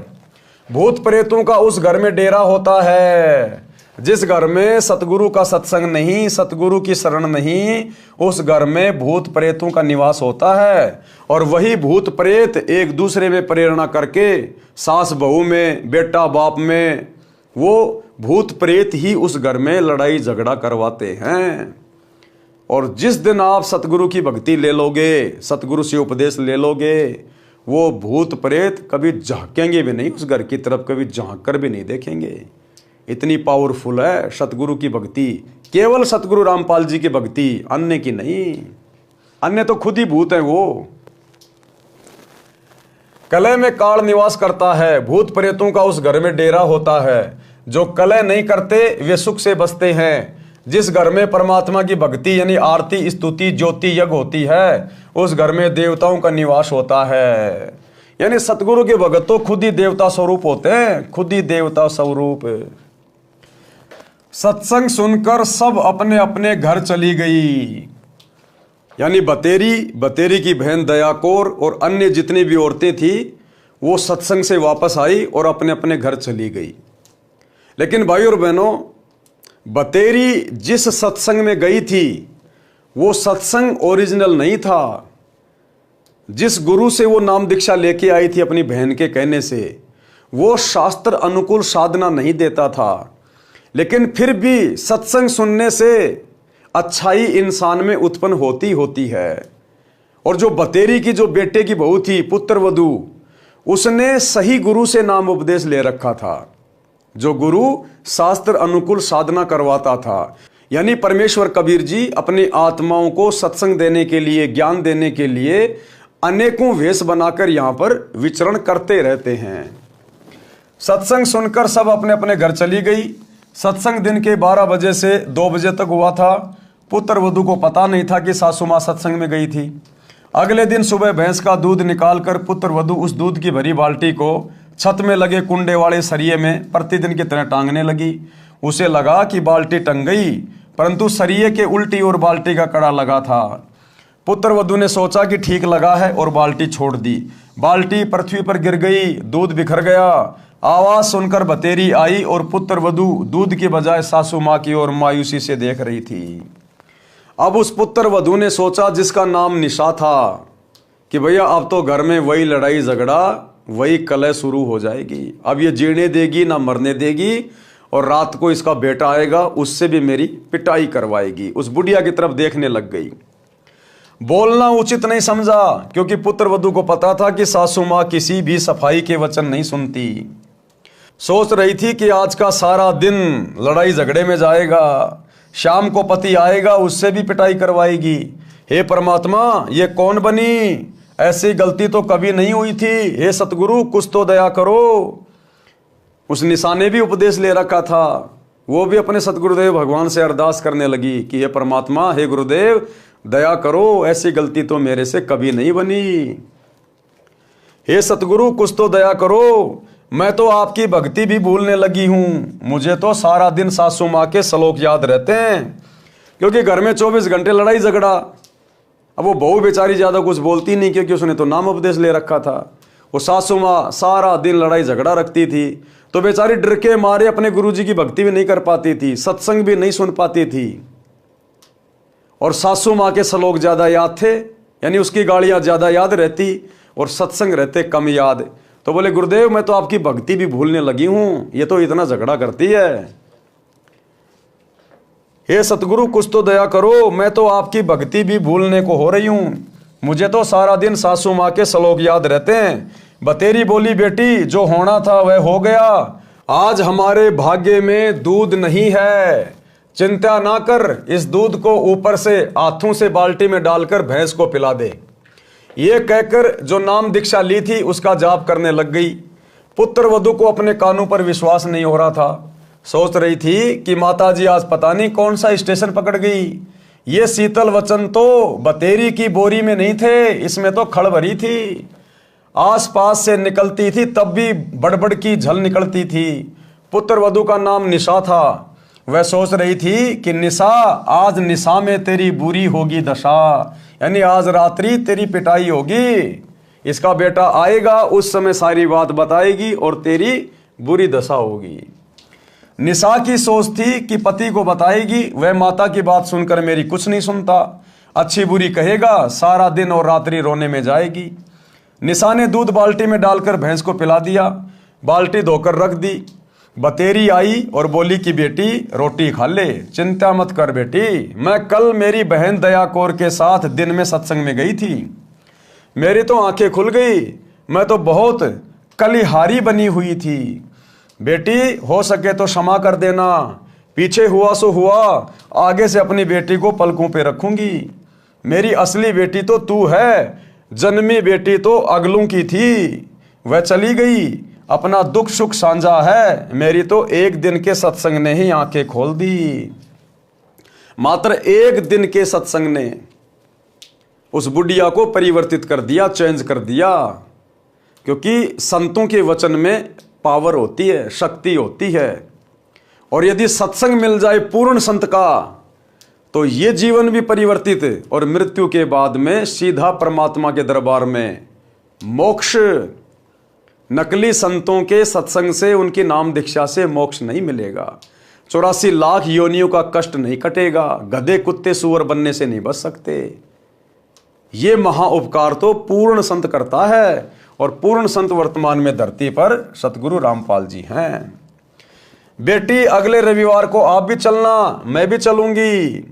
भूत प्रेतों का उस घर में डेरा होता है। जिस घर में सतगुरु का सत्संग नहीं, सतगुरु की शरण नहीं, उस घर में भूत प्रेतों का निवास होता है। और वही भूत प्रेत एक दूसरे में प्रेरणा करके सास बहू में, बेटा बाप में, वो भूत प्रेत ही उस घर में लड़ाई झगड़ा करवाते हैं। और जिस दिन आप सतगुरु की भक्ति ले लोगे, सतगुरु से उपदेश ले लोगे, वो भूत प्रेत कभी झांकेंगे भी नहीं उस घर की तरफ, कभी झांक कर भी नहीं देखेंगे। इतनी पावरफुल है सतगुरु की भक्ति, केवल सतगुरु रामपाल जी की भक्ति, अन्य की नहीं। अन्य तो खुद ही भूत है। वो कलह में काल निवास करता है, भूत प्रेतों का उस घर में डेरा होता है। जो कलह नहीं करते वे सुख से बसते हैं। जिस घर में परमात्मा की भक्ति यानी आरती, स्तुति, ज्योति यज्ञ होती है, उस घर में देवताओं का निवास होता है। यानी सतगुरु के भगत तो खुद ही देवता स्वरूप होते हैं, खुद ही देवता स्वरूप। सत्संग सुनकर सब अपने अपने घर चली गई। यानी बतेरी की बहन दयाकोर और अन्य जितनी भी औरतें थी वो सत्संग से वापस आई और अपने अपने घर चली गई। लेकिन भाई और बहनों, बतेरी जिस सत्संग में गई थी वो सत्संग ओरिजिनल नहीं था। जिस गुरु से वो नाम दीक्षा लेके आई थी अपनी बहन के कहने से, वो शास्त्र अनुकूल साधना नहीं देता था। लेकिन फिर भी सत्संग सुनने से अच्छाई इंसान में उत्पन्न होती है। और जो बतेरी की जो बेटे की बहू थी पुत्र वधू, उसने सही गुरु से नाम उपदेश ले रखा था, जो गुरु शास्त्र अनुकूल साधना करवाता था। यानी परमेश्वर कबीर जी अपनी आत्माओं को सत्संग देने के लिए, ज्ञान देने के लिए अनेकों वेश बनाकर यहां पर विचरण करते रहते हैं। सत्संग सुनकर सब अपने अपने घर चली गई। सत्संग दिन के 12 बजे से 2 बजे तक हुआ था। पुत्र वधू को पता नहीं था कि सासू माँ सत्संग में गई थी। अगले दिन सुबह भैंस का दूध निकालकर पुत्र वधू उस दूध की भरी बाल्टी को छत में लगे कुंडे वाले सरिये में प्रतिदिन की तरह टांगने लगी। उसे लगा कि बाल्टी टंग गई, परंतु सरिये के उल्टी ओर बाल्टी का कड़ा लगा था। पुत्र वधू ने सोचा कि ठीक लगा है और बाल्टी छोड़ दी। बाल्टी पृथ्वी पर गिर गई, दूध बिखर गया। आवाज सुनकर बतेरी आई और पुत्र वधू दूध की बजाय सासू माँ की ओर मायूसी से देख रही थी। अब उस पुत्र वधू ने सोचा, जिसका नाम निशा था, कि भैया अब तो घर में वही लड़ाई झगड़ा, वही कलह शुरू हो जाएगी। अब ये जीने देगी ना मरने देगी, और रात को इसका बेटा आएगा, उससे भी मेरी पिटाई करवाएगी। उस बुढ़िया की तरफ देखने लग गई। बोलना उचित नहीं समझा, क्योंकि पुत्र वधू को पता था कि सासू माँ किसी भी सफाई के वचन नहीं सुनती। सोच रही थी कि आज का सारा दिन लड़ाई झगड़े में जाएगा, शाम को पति आएगा, उससे भी पिटाई करवाएगी। हे परमात्मा, ये कौन बनी? ऐसी गलती तो कभी नहीं हुई थी। हे सतगुरु, कुछ तो दया करो। उस निशा ने भी उपदेश ले रखा था। वो भी अपने सतगुरुदेव भगवान से अरदास करने लगी कि हे परमात्मा, हे गुरुदेव, दया करो, ऐसी गलती तो मेरे से कभी नहीं बनी। हे सतगुरु, कुछ तो दया करो, मैं तो आपकी भक्ति भी भूलने लगी हूं। मुझे तो सारा दिन सासू माँ के श्लोक याद रहते हैं, क्योंकि घर में 24 घंटे लड़ाई झगड़ा। अब वो बहू बेचारी ज्यादा कुछ बोलती नहीं, क्योंकि उसने तो नाम उपदेश ले रखा था। वो सासू माँ सारा दिन लड़ाई झगड़ा रखती थी, तो बेचारी डर के मारे अपने गुरुजी की भक्ति भी नहीं कर पाती थी, सत्संग भी नहीं सुन पाती थी। और सासू माँ के श्लोक ज्यादा याद थे, यानी उसकी गालियां ज्यादा याद रहती और सत्संग रहते कम याद। तो बोले, गुरुदेव, मैं तो आपकी भक्ति भी भूलने लगी हूं, ये तो इतना झगड़ा करती है। हे सतगुरु, कुछ तो दया करो, मैं तो आपकी भक्ति भी भूलने को हो रही हूं। मुझे तो सारा दिन सासू माँ के श्लोक याद रहते हैं। बतेरी बोली, बेटी, जो होना था वह हो गया। आज हमारे भाग्य में दूध नहीं है, चिंता ना कर। इस दूध को ऊपर से हाथों से बाल्टी में डालकर भैंस को पिला दे। ये कहकर जो नाम दीक्षा ली थी उसका जाप करने लग गई। पुत्र वधू को अपने कानों पर विश्वास नहीं हो रहा था। सोच रही थी कि माताजी आज पता नहीं कौन सा स्टेशन पकड़ गई। ये शीतल वचन तो बतेरी की बोरी में नहीं थे, इसमें तो खड़ भरी थी। आसपास से निकलती थी तब भी बड़बड़ की झल निकलती थी। पुत्र वधू का नाम निशा था। वह सोच रही थी कि निशा, आज निशा में तेरी बुरी होगी दशा, यानी आज रात्रि तेरी पिटाई होगी। इसका बेटा आएगा, उस समय सारी बात बताएगी और तेरी बुरी दशा होगी। निशा की सोच थी कि पति को बताएगी, वह माता की बात सुनकर मेरी कुछ नहीं सुनता, अच्छी बुरी कहेगा, सारा दिन और रात्रि रोने में जाएगी। निशा ने दूध बाल्टी में डालकर भैंस को पिला दिया, बाल्टी धोकर रख दी। बतेरी आई और बोली कि बेटी, रोटी खा ले, चिंता मत कर बेटी। मैं कल मेरी बहन दया कौर के साथ दिन में सत्संग में गई थी, मेरी तो आंखें खुल गई। मैं तो बहुत कलिहारी बनी हुई थी। बेटी, हो सके तो क्षमा कर देना, पीछे हुआ सो हुआ, आगे से अपनी बेटी को पलकों पे रखूंगी। मेरी असली बेटी तो तू है, जन्मी बेटी तो अगलों की थी, वह चली गई, अपना दुख सुख साझा है। मेरी तो एक दिन के सत्संग ने ही आंखें खोल दी। मात्र एक दिन के सत्संग ने उस बुढ़िया को परिवर्तित कर दिया, चेंज कर दिया। क्योंकि संतों के वचन में पावर होती है, शक्ति होती है। और यदि सत्संग मिल जाए पूर्ण संत का, तो ये जीवन भी परिवर्तित और मृत्यु के बाद में सीधा परमात्मा के दरबार में मोक्ष। नकली संतों के सत्संग से, उनकी नाम दीक्षा से मोक्ष नहीं मिलेगा। 84 लाख योनियों का कष्ट नहीं कटेगा। गधे कुत्ते सूअर बनने से नहीं बच सकते। ये महा उपकार तो पूर्ण संत करता है, और पूर्ण संत वर्तमान में धरती पर सतगुरु रामपाल जी हैं। बेटी, अगले रविवार को आप भी चलना, मैं भी चलूंगी।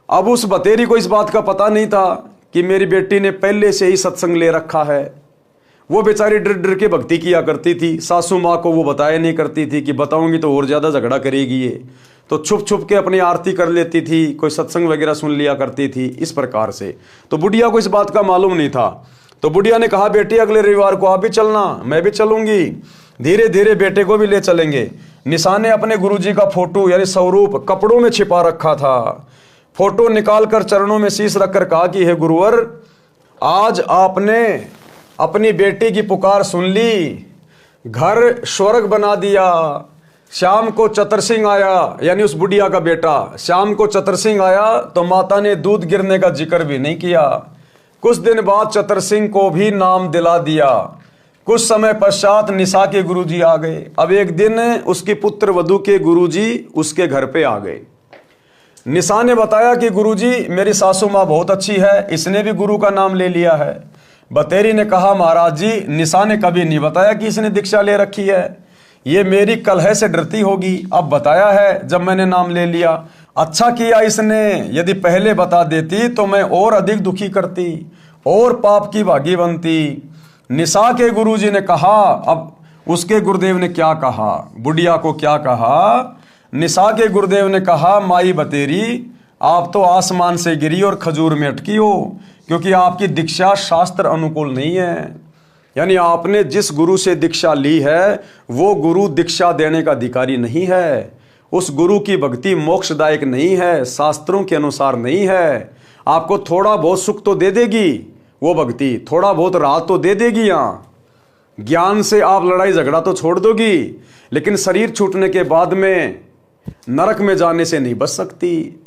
अब उस बतेरी को इस बात का पता नहीं था कि मेरी बेटी ने पहले से ही सत्संग ले रखा है। वो बेचारी डर डर के भक्ति किया करती थी। सासू माँ को वो बताया नहीं करती थी कि बताऊंगी तो और ज़्यादा झगड़ा करेगी ये, तो छुप छुप के अपनी आरती कर लेती थी, कोई सत्संग वगैरह सुन लिया करती थी इस प्रकार से। तो बुढ़िया को इस बात का मालूम नहीं था। तो बुढ़िया ने कहा, बेटी अगले रविवार को आप भी चलना, मैं भी चलूंगी, धीरे धीरे बेटे को भी ले चलेंगे। निशा ने अपने गुरुजी का फोटो यानी स्वरूप कपड़ों में छिपा रखा था। फोटो निकालकर चरणों में शीश रखकर कहा कि हे गुरुवर, आज आपने अपनी बेटी की पुकार सुन ली, घर स्वर्ग बना दिया। शाम को चतर सिंह आया, यानी उस बुढ़िया का बेटा, शाम को चतर सिंह आया तो माता ने दूध गिरने का जिक्र भी नहीं किया। कुछ दिन बाद चतर सिंह को भी नाम दिला दिया। कुछ समय पश्चात निशा के गुरुजी आ गए। अब एक दिन उसकी पुत्र वधू के गुरुजी उसके घर पे आ गए। निशा ने बताया कि गुरुजी, मेरी सासू माँ बहुत अच्छी है, इसने भी गुरु का नाम ले लिया है। बतेरी ने कहा, महाराज जी, निशा ने कभी नहीं बताया कि इसने दीक्षा ले रखी है, ये मेरी कलह से डरती होगी, अब बताया है जब मैंने नाम ले लिया। अच्छा किया इसने, यदि पहले बता देती तो मैं और अधिक दुखी करती और पाप की भागी बनती। निशा के गुरुजी ने कहा, अब उसके गुरुदेव ने क्या कहा, बुढ़िया को क्या कहा? निशा के गुरुदेव ने कहा, माई बतेरी, आप तो आसमान से गिरी और खजूर में अटकी हो, क्योंकि आपकी दीक्षा शास्त्र अनुकूल नहीं है। यानी आपने जिस गुरु से दीक्षा ली है वो गुरु दीक्षा देने का अधिकारी नहीं है। उस गुरु की भक्ति मोक्षदायक नहीं है, शास्त्रों के अनुसार नहीं है। आपको थोड़ा बहुत सुख तो दे देगी वो भक्ति, थोड़ा बहुत राहत तो दे देगी, यहाँ ज्ञान से आप लड़ाई झगड़ा तो छोड़ दोगी, लेकिन शरीर छूटने के बाद में नरक में जाने से नहीं बच सकती,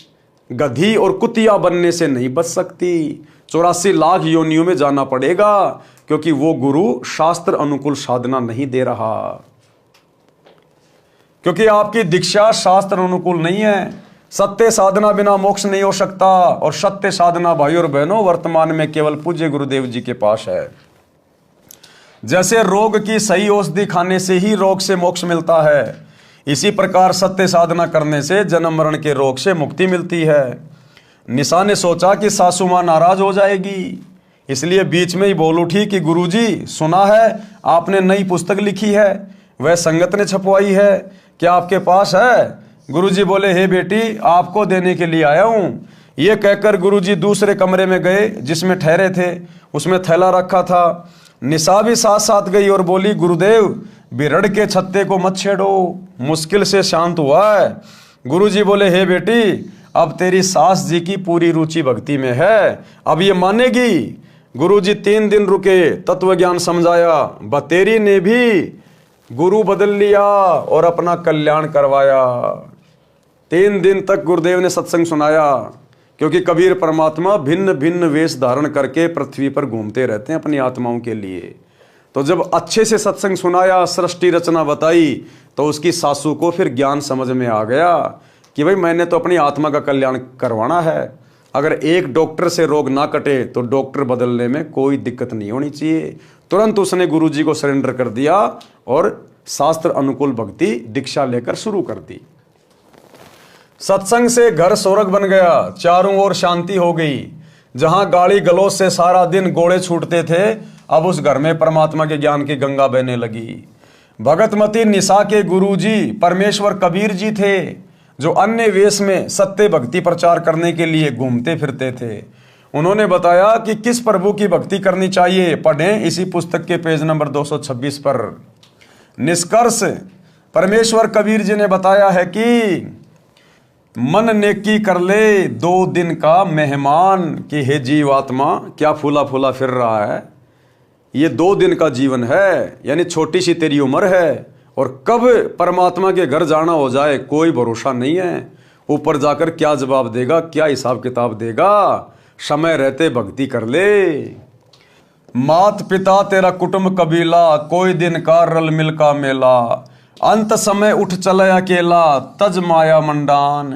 गधी और कुतिया बनने से नहीं बच सकती, 84 लाख योनियों में जाना पड़ेगा, क्योंकि वो गुरु शास्त्र अनुकूल साधना नहीं दे रहा, क्योंकि आपकी दीक्षा शास्त्र अनुकूल नहीं है। सत्य साधना बिना मोक्ष नहीं हो सकता, और सत्य साधना भाई और बहनों वर्तमान में केवल पूज्य गुरुदेव जी के पास है। जैसे रोग की सही औषधि खाने से ही रोग से मोक्ष मिलता है, इसी प्रकार सत्य साधना करने से जन्म मरण के रोग से मुक्ति मिलती है। निशा ने सोचा कि सासू माँ नाराज हो जाएगी, इसलिए बीच में ही बोल उठी कि गुरुजी, सुना है आपने नई पुस्तक लिखी है, वह संगत ने छपवाई है, क्या आपके पास है? गुरुजी बोले, हे बेटी, आपको देने के लिए आया हूँ। ये कहकर गुरुजी दूसरे कमरे में गए जिसमें ठहरे थे, उसमें थैला रखा था। निशा भी साथ साथ गई और बोली, गुरुदेव, बिरड़ के छत्ते को मत छेड़ो, मुश्किल से शांत हुआ है। गुरुजी बोले, हे बेटी, अब तेरी सास जी की पूरी रुचि भक्ति में है, अब ये मानेगी। गुरुजी 3 दिन रुके, तत्व ज्ञान समझाया। बतेरी ने भी गुरु बदल लिया और अपना कल्याण करवाया। 3 दिन तक गुरुदेव ने सत्संग सुनाया, क्योंकि कबीर परमात्मा भिन्न भिन्न वेश धारण करके पृथ्वी पर घूमते रहते हैं अपनी आत्माओं के लिए। तो जब अच्छे से सत्संग सुनाया, सृष्टि रचना बताई, तो उसकी सासू को फिर ज्ञान समझ में आ गया कि भाई मैंने तो अपनी आत्मा का कल्याण करवाना है। अगर एक डॉक्टर से रोग ना कटे तो डॉक्टर बदलने में कोई दिक्कत नहीं होनी चाहिए। तुरंत उसने गुरुजी को सरेंडर कर दिया और शास्त्र अनुकूल भक्ति दीक्षा लेकर शुरू कर दी। सत्संग से घर स्वर्ग बन गया, चारों ओर शांति हो गई। जहां गाली गलौज से सारा दिन गोड़े छूटते थे, अब उस घर में परमात्मा के ज्ञान की गंगा बहने लगी। भगतमती निशा के गुरुजी परमेश्वर कबीर जी थे, जो अन्य वेश में सत्य भक्ति प्रचार करने के लिए घूमते फिरते थे। उन्होंने बताया कि किस प्रभु की भक्ति करनी चाहिए, पढ़ें इसी पुस्तक के पेज नंबर 226 पर। निष्कर्ष, परमेश्वर कबीर जी ने बताया है कि मन नेकी कर ले 2 दिन का मेहमान, कि हे जीवात्मा, क्या फूला फूला फिर रहा है, ये 2 दिन का जीवन है, यानी छोटी सी तेरी उम्र है, और कब परमात्मा के घर जाना हो जाए कोई भरोसा नहीं है। ऊपर जाकर क्या जवाब देगा, क्या हिसाब किताब देगा। समय रहते भक्ति कर ले। मात पिता तेरा कुटुंब कबीला, कोई दिन का रल मिल का मेला, अंत समय उठ चले अकेला, तज माया मंडान।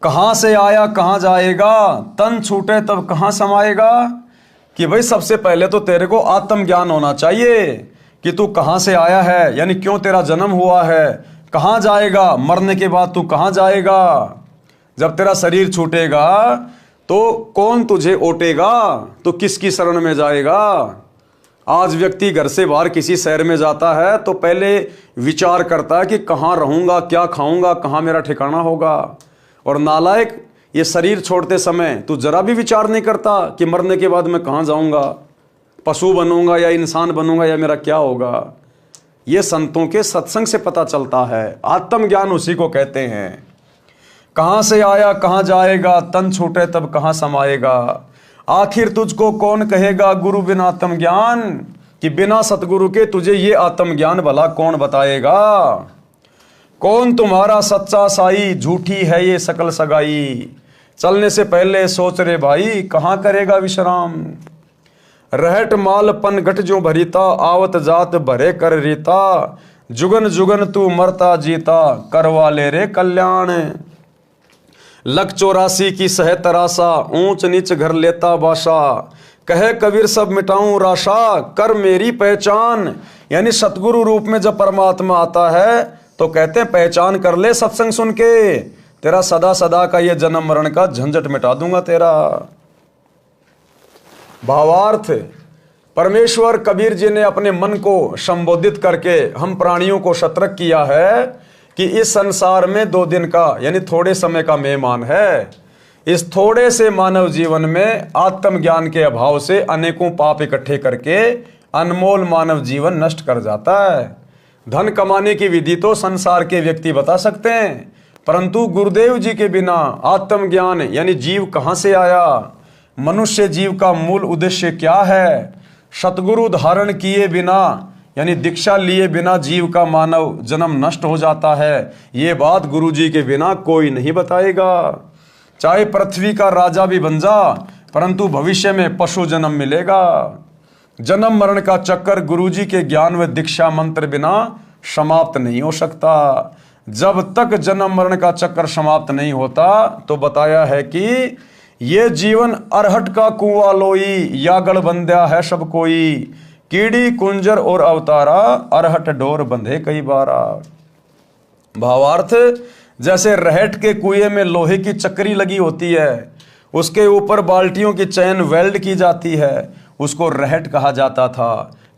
कहाँ से आया कहाँ जाएगा, तन छूटे तब कहाँ समाएगा। कि भाई सबसे पहले तो तेरे को आत्मज्ञान होना चाहिए कि तू कहाँ से आया है, यानी क्यों तेरा जन्म हुआ है, कहाँ जाएगा, मरने के बाद तू कहाँ जाएगा। जब तेरा शरीर छूटेगा तो कौन तुझे ओटेगा, तो किसकी शरण में जाएगा। आज व्यक्ति घर से बाहर किसी शहर में जाता है तो पहले विचार करता है कि कहाँ रहूँगा, क्या खाऊंगा, कहाँ मेरा ठिकाना होगा। और नालायक, ये शरीर छोड़ते समय तू जरा भी विचार नहीं करता कि मरने के बाद मैं कहाँ जाऊँगा, पशु बनूंगा या इंसान बनूंगा या मेरा क्या होगा। ये संतों के सत्संग से पता चलता है। आत्मज्ञान उसी को कहते हैं। कहाँ से आया कहाँ जाएगा, तन छूटे तब कहाँ समाएगा। आखिर तुझको कौन कहेगा गुरु बिना आत्मज्ञान, कि बिना सतगुरु के तुझे ये आत्मज्ञान भला कौन बताएगा। कौन तुम्हारा सच्चा साई, झूठी है ये सकल सगाई। चलने से पहले सोच रे भाई, कहाँ करेगा विश्राम। रहट माल पन घट जो भरीता, आवत जात भरे कर रीता। जुगन जुगन तू मरता जीता, करवा ले रे कल्याण। लख 84 की सह तरासा, ऊंच नीच घर लेता बाशा। कहे कबीर सब मिटाऊं राशा, कर मेरी पहचान। यानी सतगुरु रूप में जब परमात्मा आता है तो कहते हैं पहचान कर ले सत्संग सुन के, तेरा सदा सदा का ये जन्म मरण का झंझट मिटा दूंगा तेरा। भावार्थ, परमेश्वर कबीर जी ने अपने मन को संबोधित करके हम प्राणियों को सतर्क किया है कि इस संसार में 2 दिन का यानी थोड़े समय का मेहमान है। इस थोड़े से मानव जीवन में आत्मज्ञान के अभाव से अनेकों पाप इकट्ठे करके अनमोल मानव जीवन नष्ट कर जाता है। धन कमाने की विधि तो संसार के व्यक्ति बता सकते हैं, परंतु गुरुदेव जी के बिना आत्मज्ञान यानी जीव कहाँ से आया, मनुष्य जीव का मूल उद्देश्य क्या है, सतगुरु धारण किए बिना यानी दीक्षा लिए बिना जीव का मानव जन्म नष्ट हो जाता है। ये बात गुरु जी के बिना कोई नहीं बताएगा। चाहे पृथ्वी का राजा भी बन जा, परंतु भविष्य में पशु जन्म मिलेगा। जन्म मरण का चक्कर गुरु जी के ज्ञान व दीक्षा मंत्र बिना समाप्त नहीं हो सकता। जब तक जन्म मरण का चक्कर समाप्त नहीं होता तो बताया है कि ये जीवन अरहट का कुआं लोई, यागड़ बंध्या है सब कोई। कीड़ी कुंजर और अवतारा, अरहट डोर बंधे कई बारा। भावार्थ, जैसे रहट के कुएं में लोहे की चक्री लगी होती है, उसके ऊपर बाल्टियों की चैन वेल्ड की जाती है, उसको रहट कहा जाता था।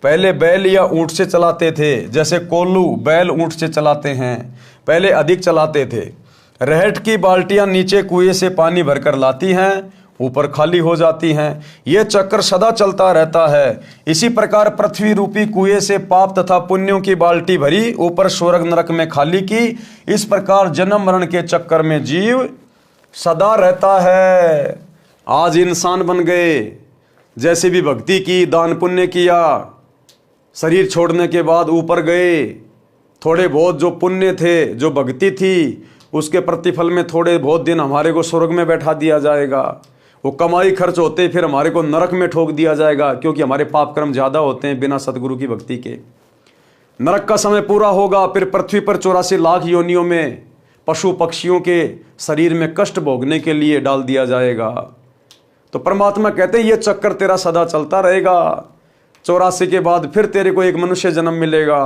पहले बैल या ऊंट से चलाते थे, जैसे कोल्लू बैल ऊंट से चलाते हैं, पहले अधिक चलाते थे। रहट की बाल्टियां नीचे कुएं से पानी भरकर लाती हैं, ऊपर खाली हो जाती हैं। यह चक्र सदा चलता रहता है। इसी प्रकार पृथ्वी रूपी कुएं से पाप तथा पुण्यों की बाल्टी भरी, ऊपर स्वर्ग नरक में खाली की। इस प्रकार जन्म मरण के चक्कर में जीव सदा रहता है। आज इंसान बन गए, जैसे भी भक्ति की, दान पुण्य किया, शरीर छोड़ने के बाद ऊपर गए, थोड़े बहुत जो पुण्य थे, जो भक्ति थी, उसके प्रतिफल में थोड़े बहुत दिन हमारे को स्वर्ग में बैठा दिया जाएगा। वो कमाई खर्च होते फिर हमारे को नरक में ठोक दिया जाएगा, क्योंकि हमारे पाप कर्म ज़्यादा होते हैं बिना सतगुरु की भक्ति के। नरक का समय पूरा होगा, फिर पृथ्वी पर 84 लाख योनियों में पशु पक्षियों के शरीर में कष्ट भोगने के लिए डाल दिया जाएगा। तो परमात्मा कहते हैं ये चक्कर तेरा सदा चलता रहेगा। 84 के बाद फिर तेरे को एक मनुष्य जन्म मिलेगा,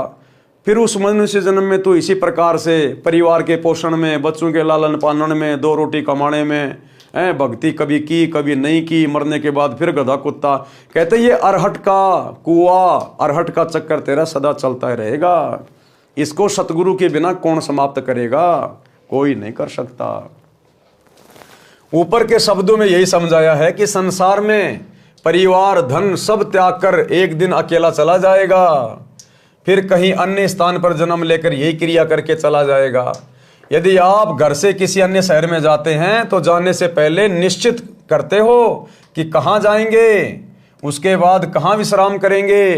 फिर उस मनुष्य जन्म में तू इसी प्रकार से परिवार के पोषण में, बच्चों के लालन पालन में, 2 रोटी कमाने में, भक्ति कभी की कभी नहीं की, मरने के बाद फिर गधा कुत्ता। कहते ये अरहट का कुआं, अरहट का चक्कर तेरा सदा चलता ही रहेगा। इसको सतगुरु के बिना कौन समाप्त करेगा, कोई नहीं कर सकता। ऊपर के शब्दों में यही समझाया है कि संसार में परिवार धन सब त्याग कर एक दिन अकेला चला जाएगा, फिर कहीं अन्य स्थान पर जन्म लेकर यही क्रिया करके चला जाएगा। यदि आप घर से किसी अन्य शहर में जाते हैं तो जाने से पहले निश्चित करते हो कि कहाँ जाएंगे, उसके बाद कहाँ विश्राम करेंगे,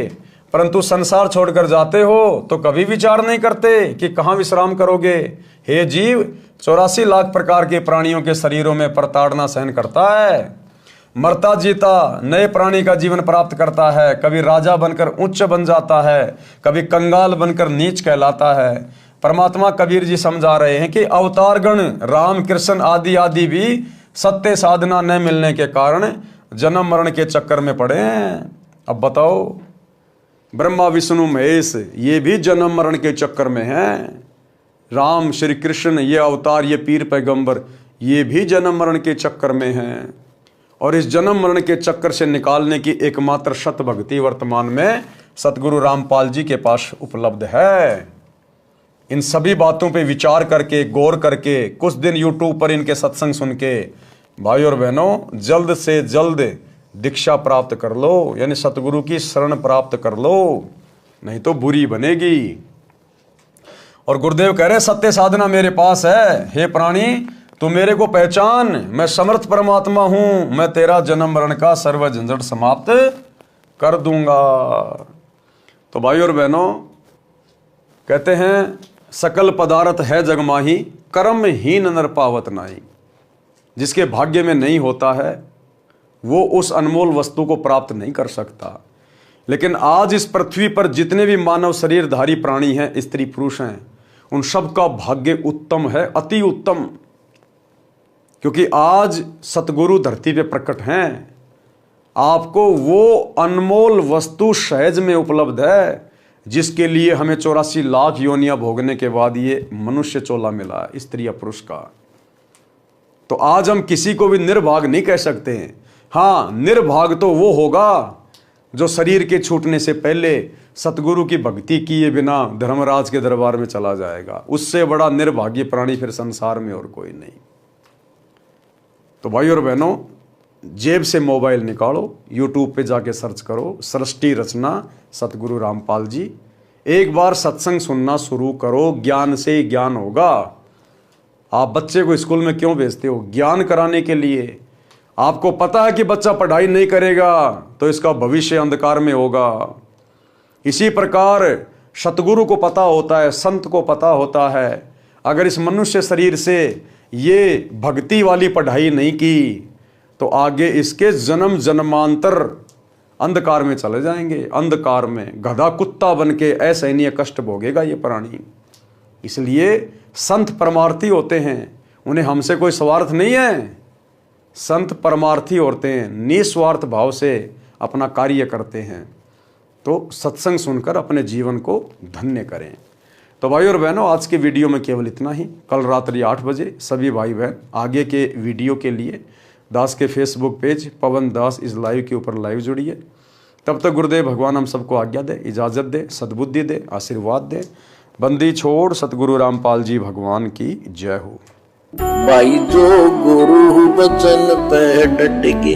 परंतु संसार छोड़कर जाते हो तो कभी विचार नहीं करते कि कहाँ विश्राम करोगे। हे जीव, 84 लाख प्रकार के प्राणियों के शरीरों में प्रताड़ना सहन करता है, मरता जीता नए प्राणी का जीवन प्राप्त करता है। कभी राजा बनकर उच्च बन जाता है, कभी कंगाल बनकर नीच कहलाता है। परमात्मा कबीर जी समझा रहे हैं कि अवतारगण राम कृष्ण आदि आदि भी सत्य साधना न मिलने के कारण जन्म मरण के चक्कर में पड़े हैं। अब बताओ, ब्रह्मा विष्णु महेश ये भी जन्म मरण के चक्कर में हैं। राम श्री कृष्ण ये अवतार, ये पीर पैगंबर, ये भी जन्म मरण के चक्कर में हैं। और इस जन्म मरण के चक्कर से निकालने की एकमात्र शत भक्ति वर्तमान में सतगुरु रामपाल जी के पास उपलब्ध है। इन सभी बातों पे विचार करके, गौर करके, कुछ दिन यूट्यूब पर इनके सत्संग सुन के भाई और बहनों जल्द से जल्द दीक्षा प्राप्त कर लो, यानी सतगुरु की शरण प्राप्त कर लो, नहीं तो बुरी बनेगी। और गुरुदेव कह रहे सत्य साधना मेरे पास है, हे प्राणी तू मेरे को पहचान, मैं समर्थ परमात्मा हूं, मैं तेरा जन्म मरण का सर्व झंझट समाप्त कर दूंगा। तो भाई और बहनों कहते हैं सकल पदार्थ है जगमाही, कर्म हीन नर पावत नाई। जिसके भाग्य में नहीं होता है वो उस अनमोल वस्तु को प्राप्त नहीं कर सकता। लेकिन आज इस पृथ्वी पर जितने भी मानव शरीरधारी प्राणी हैं, स्त्री पुरुष हैं, उन सब का भाग्य उत्तम है, अति उत्तम। क्योंकि आज सतगुरु धरती पे प्रकट हैं। आपको वो अनमोल वस्तु सहज में उपलब्ध है जिसके लिए हमें 84 लाख योनियां भोगने के बाद ये मनुष्य चोला मिला है, स्त्री या पुरुष का। तो आज हम किसी को भी निर्भाग नहीं कह सकते हैं। हाँ, निर्भाग तो वो होगा जो शरीर के छूटने से पहले सतगुरु की भक्ति किए बिना धर्मराज के दरबार में चला जाएगा। उससे बड़ा निर्भाग्य प्राणी फिर संसार में और कोई नहीं। तो भाई और बहनों जेब से मोबाइल निकालो, यूट्यूब पे जाके सर्च करो सृष्टि रचना सतगुरु रामपाल जी। एक बार सत्संग सुनना शुरू करो, ज्ञान से ज्ञान होगा। आप बच्चे को स्कूल में क्यों भेजते हो? ज्ञान कराने के लिए। आपको पता है कि बच्चा पढ़ाई नहीं करेगा तो इसका भविष्य अंधकार में होगा। इसी प्रकार सतगुरु को पता होता है, संत को पता होता है, अगर इस मनुष्य शरीर से ये भक्ति वाली पढ़ाई नहीं की तो आगे इसके जन्म जन्मांतर अंधकार में चले जाएंगे। अंधकार में गधा कुत्ता बन के असहनीय कष्ट भोगेगा ये प्राणी। इसलिए संत परमार्थी होते हैं, उन्हें हमसे कोई स्वार्थ नहीं है। संत परमार्थी होते हैं, निस्वार्थ भाव से अपना कार्य करते हैं। तो सत्संग सुनकर अपने जीवन को धन्य करें। तो भाई और बहनों आज के वीडियो में केवल इतना ही। कल रात्रि 8 बजे सभी भाई बहन आगे के वीडियो के लिए दास के फेसबुक पेज पवन दास इस लाइव के ऊपर लाइव जुड़िए। तब तक गुरुदेव भगवान हम सबको आज्ञा दे, इजाज़त दे, सद्बुद्धि दे, आशीर्वाद दे। बंदी छोड़ सतगुरु रामपाल जी भगवान की जय हो। भाई जो गुरु बचन पे डट गे,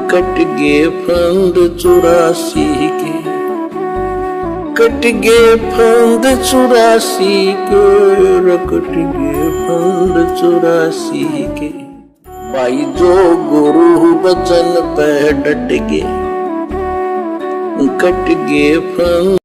कट गे फंद 84 के, कट गे फंद 84 के, कट गे फंद 84 के। भाई जो गुरु बचन पे डट गे, कट गे फंद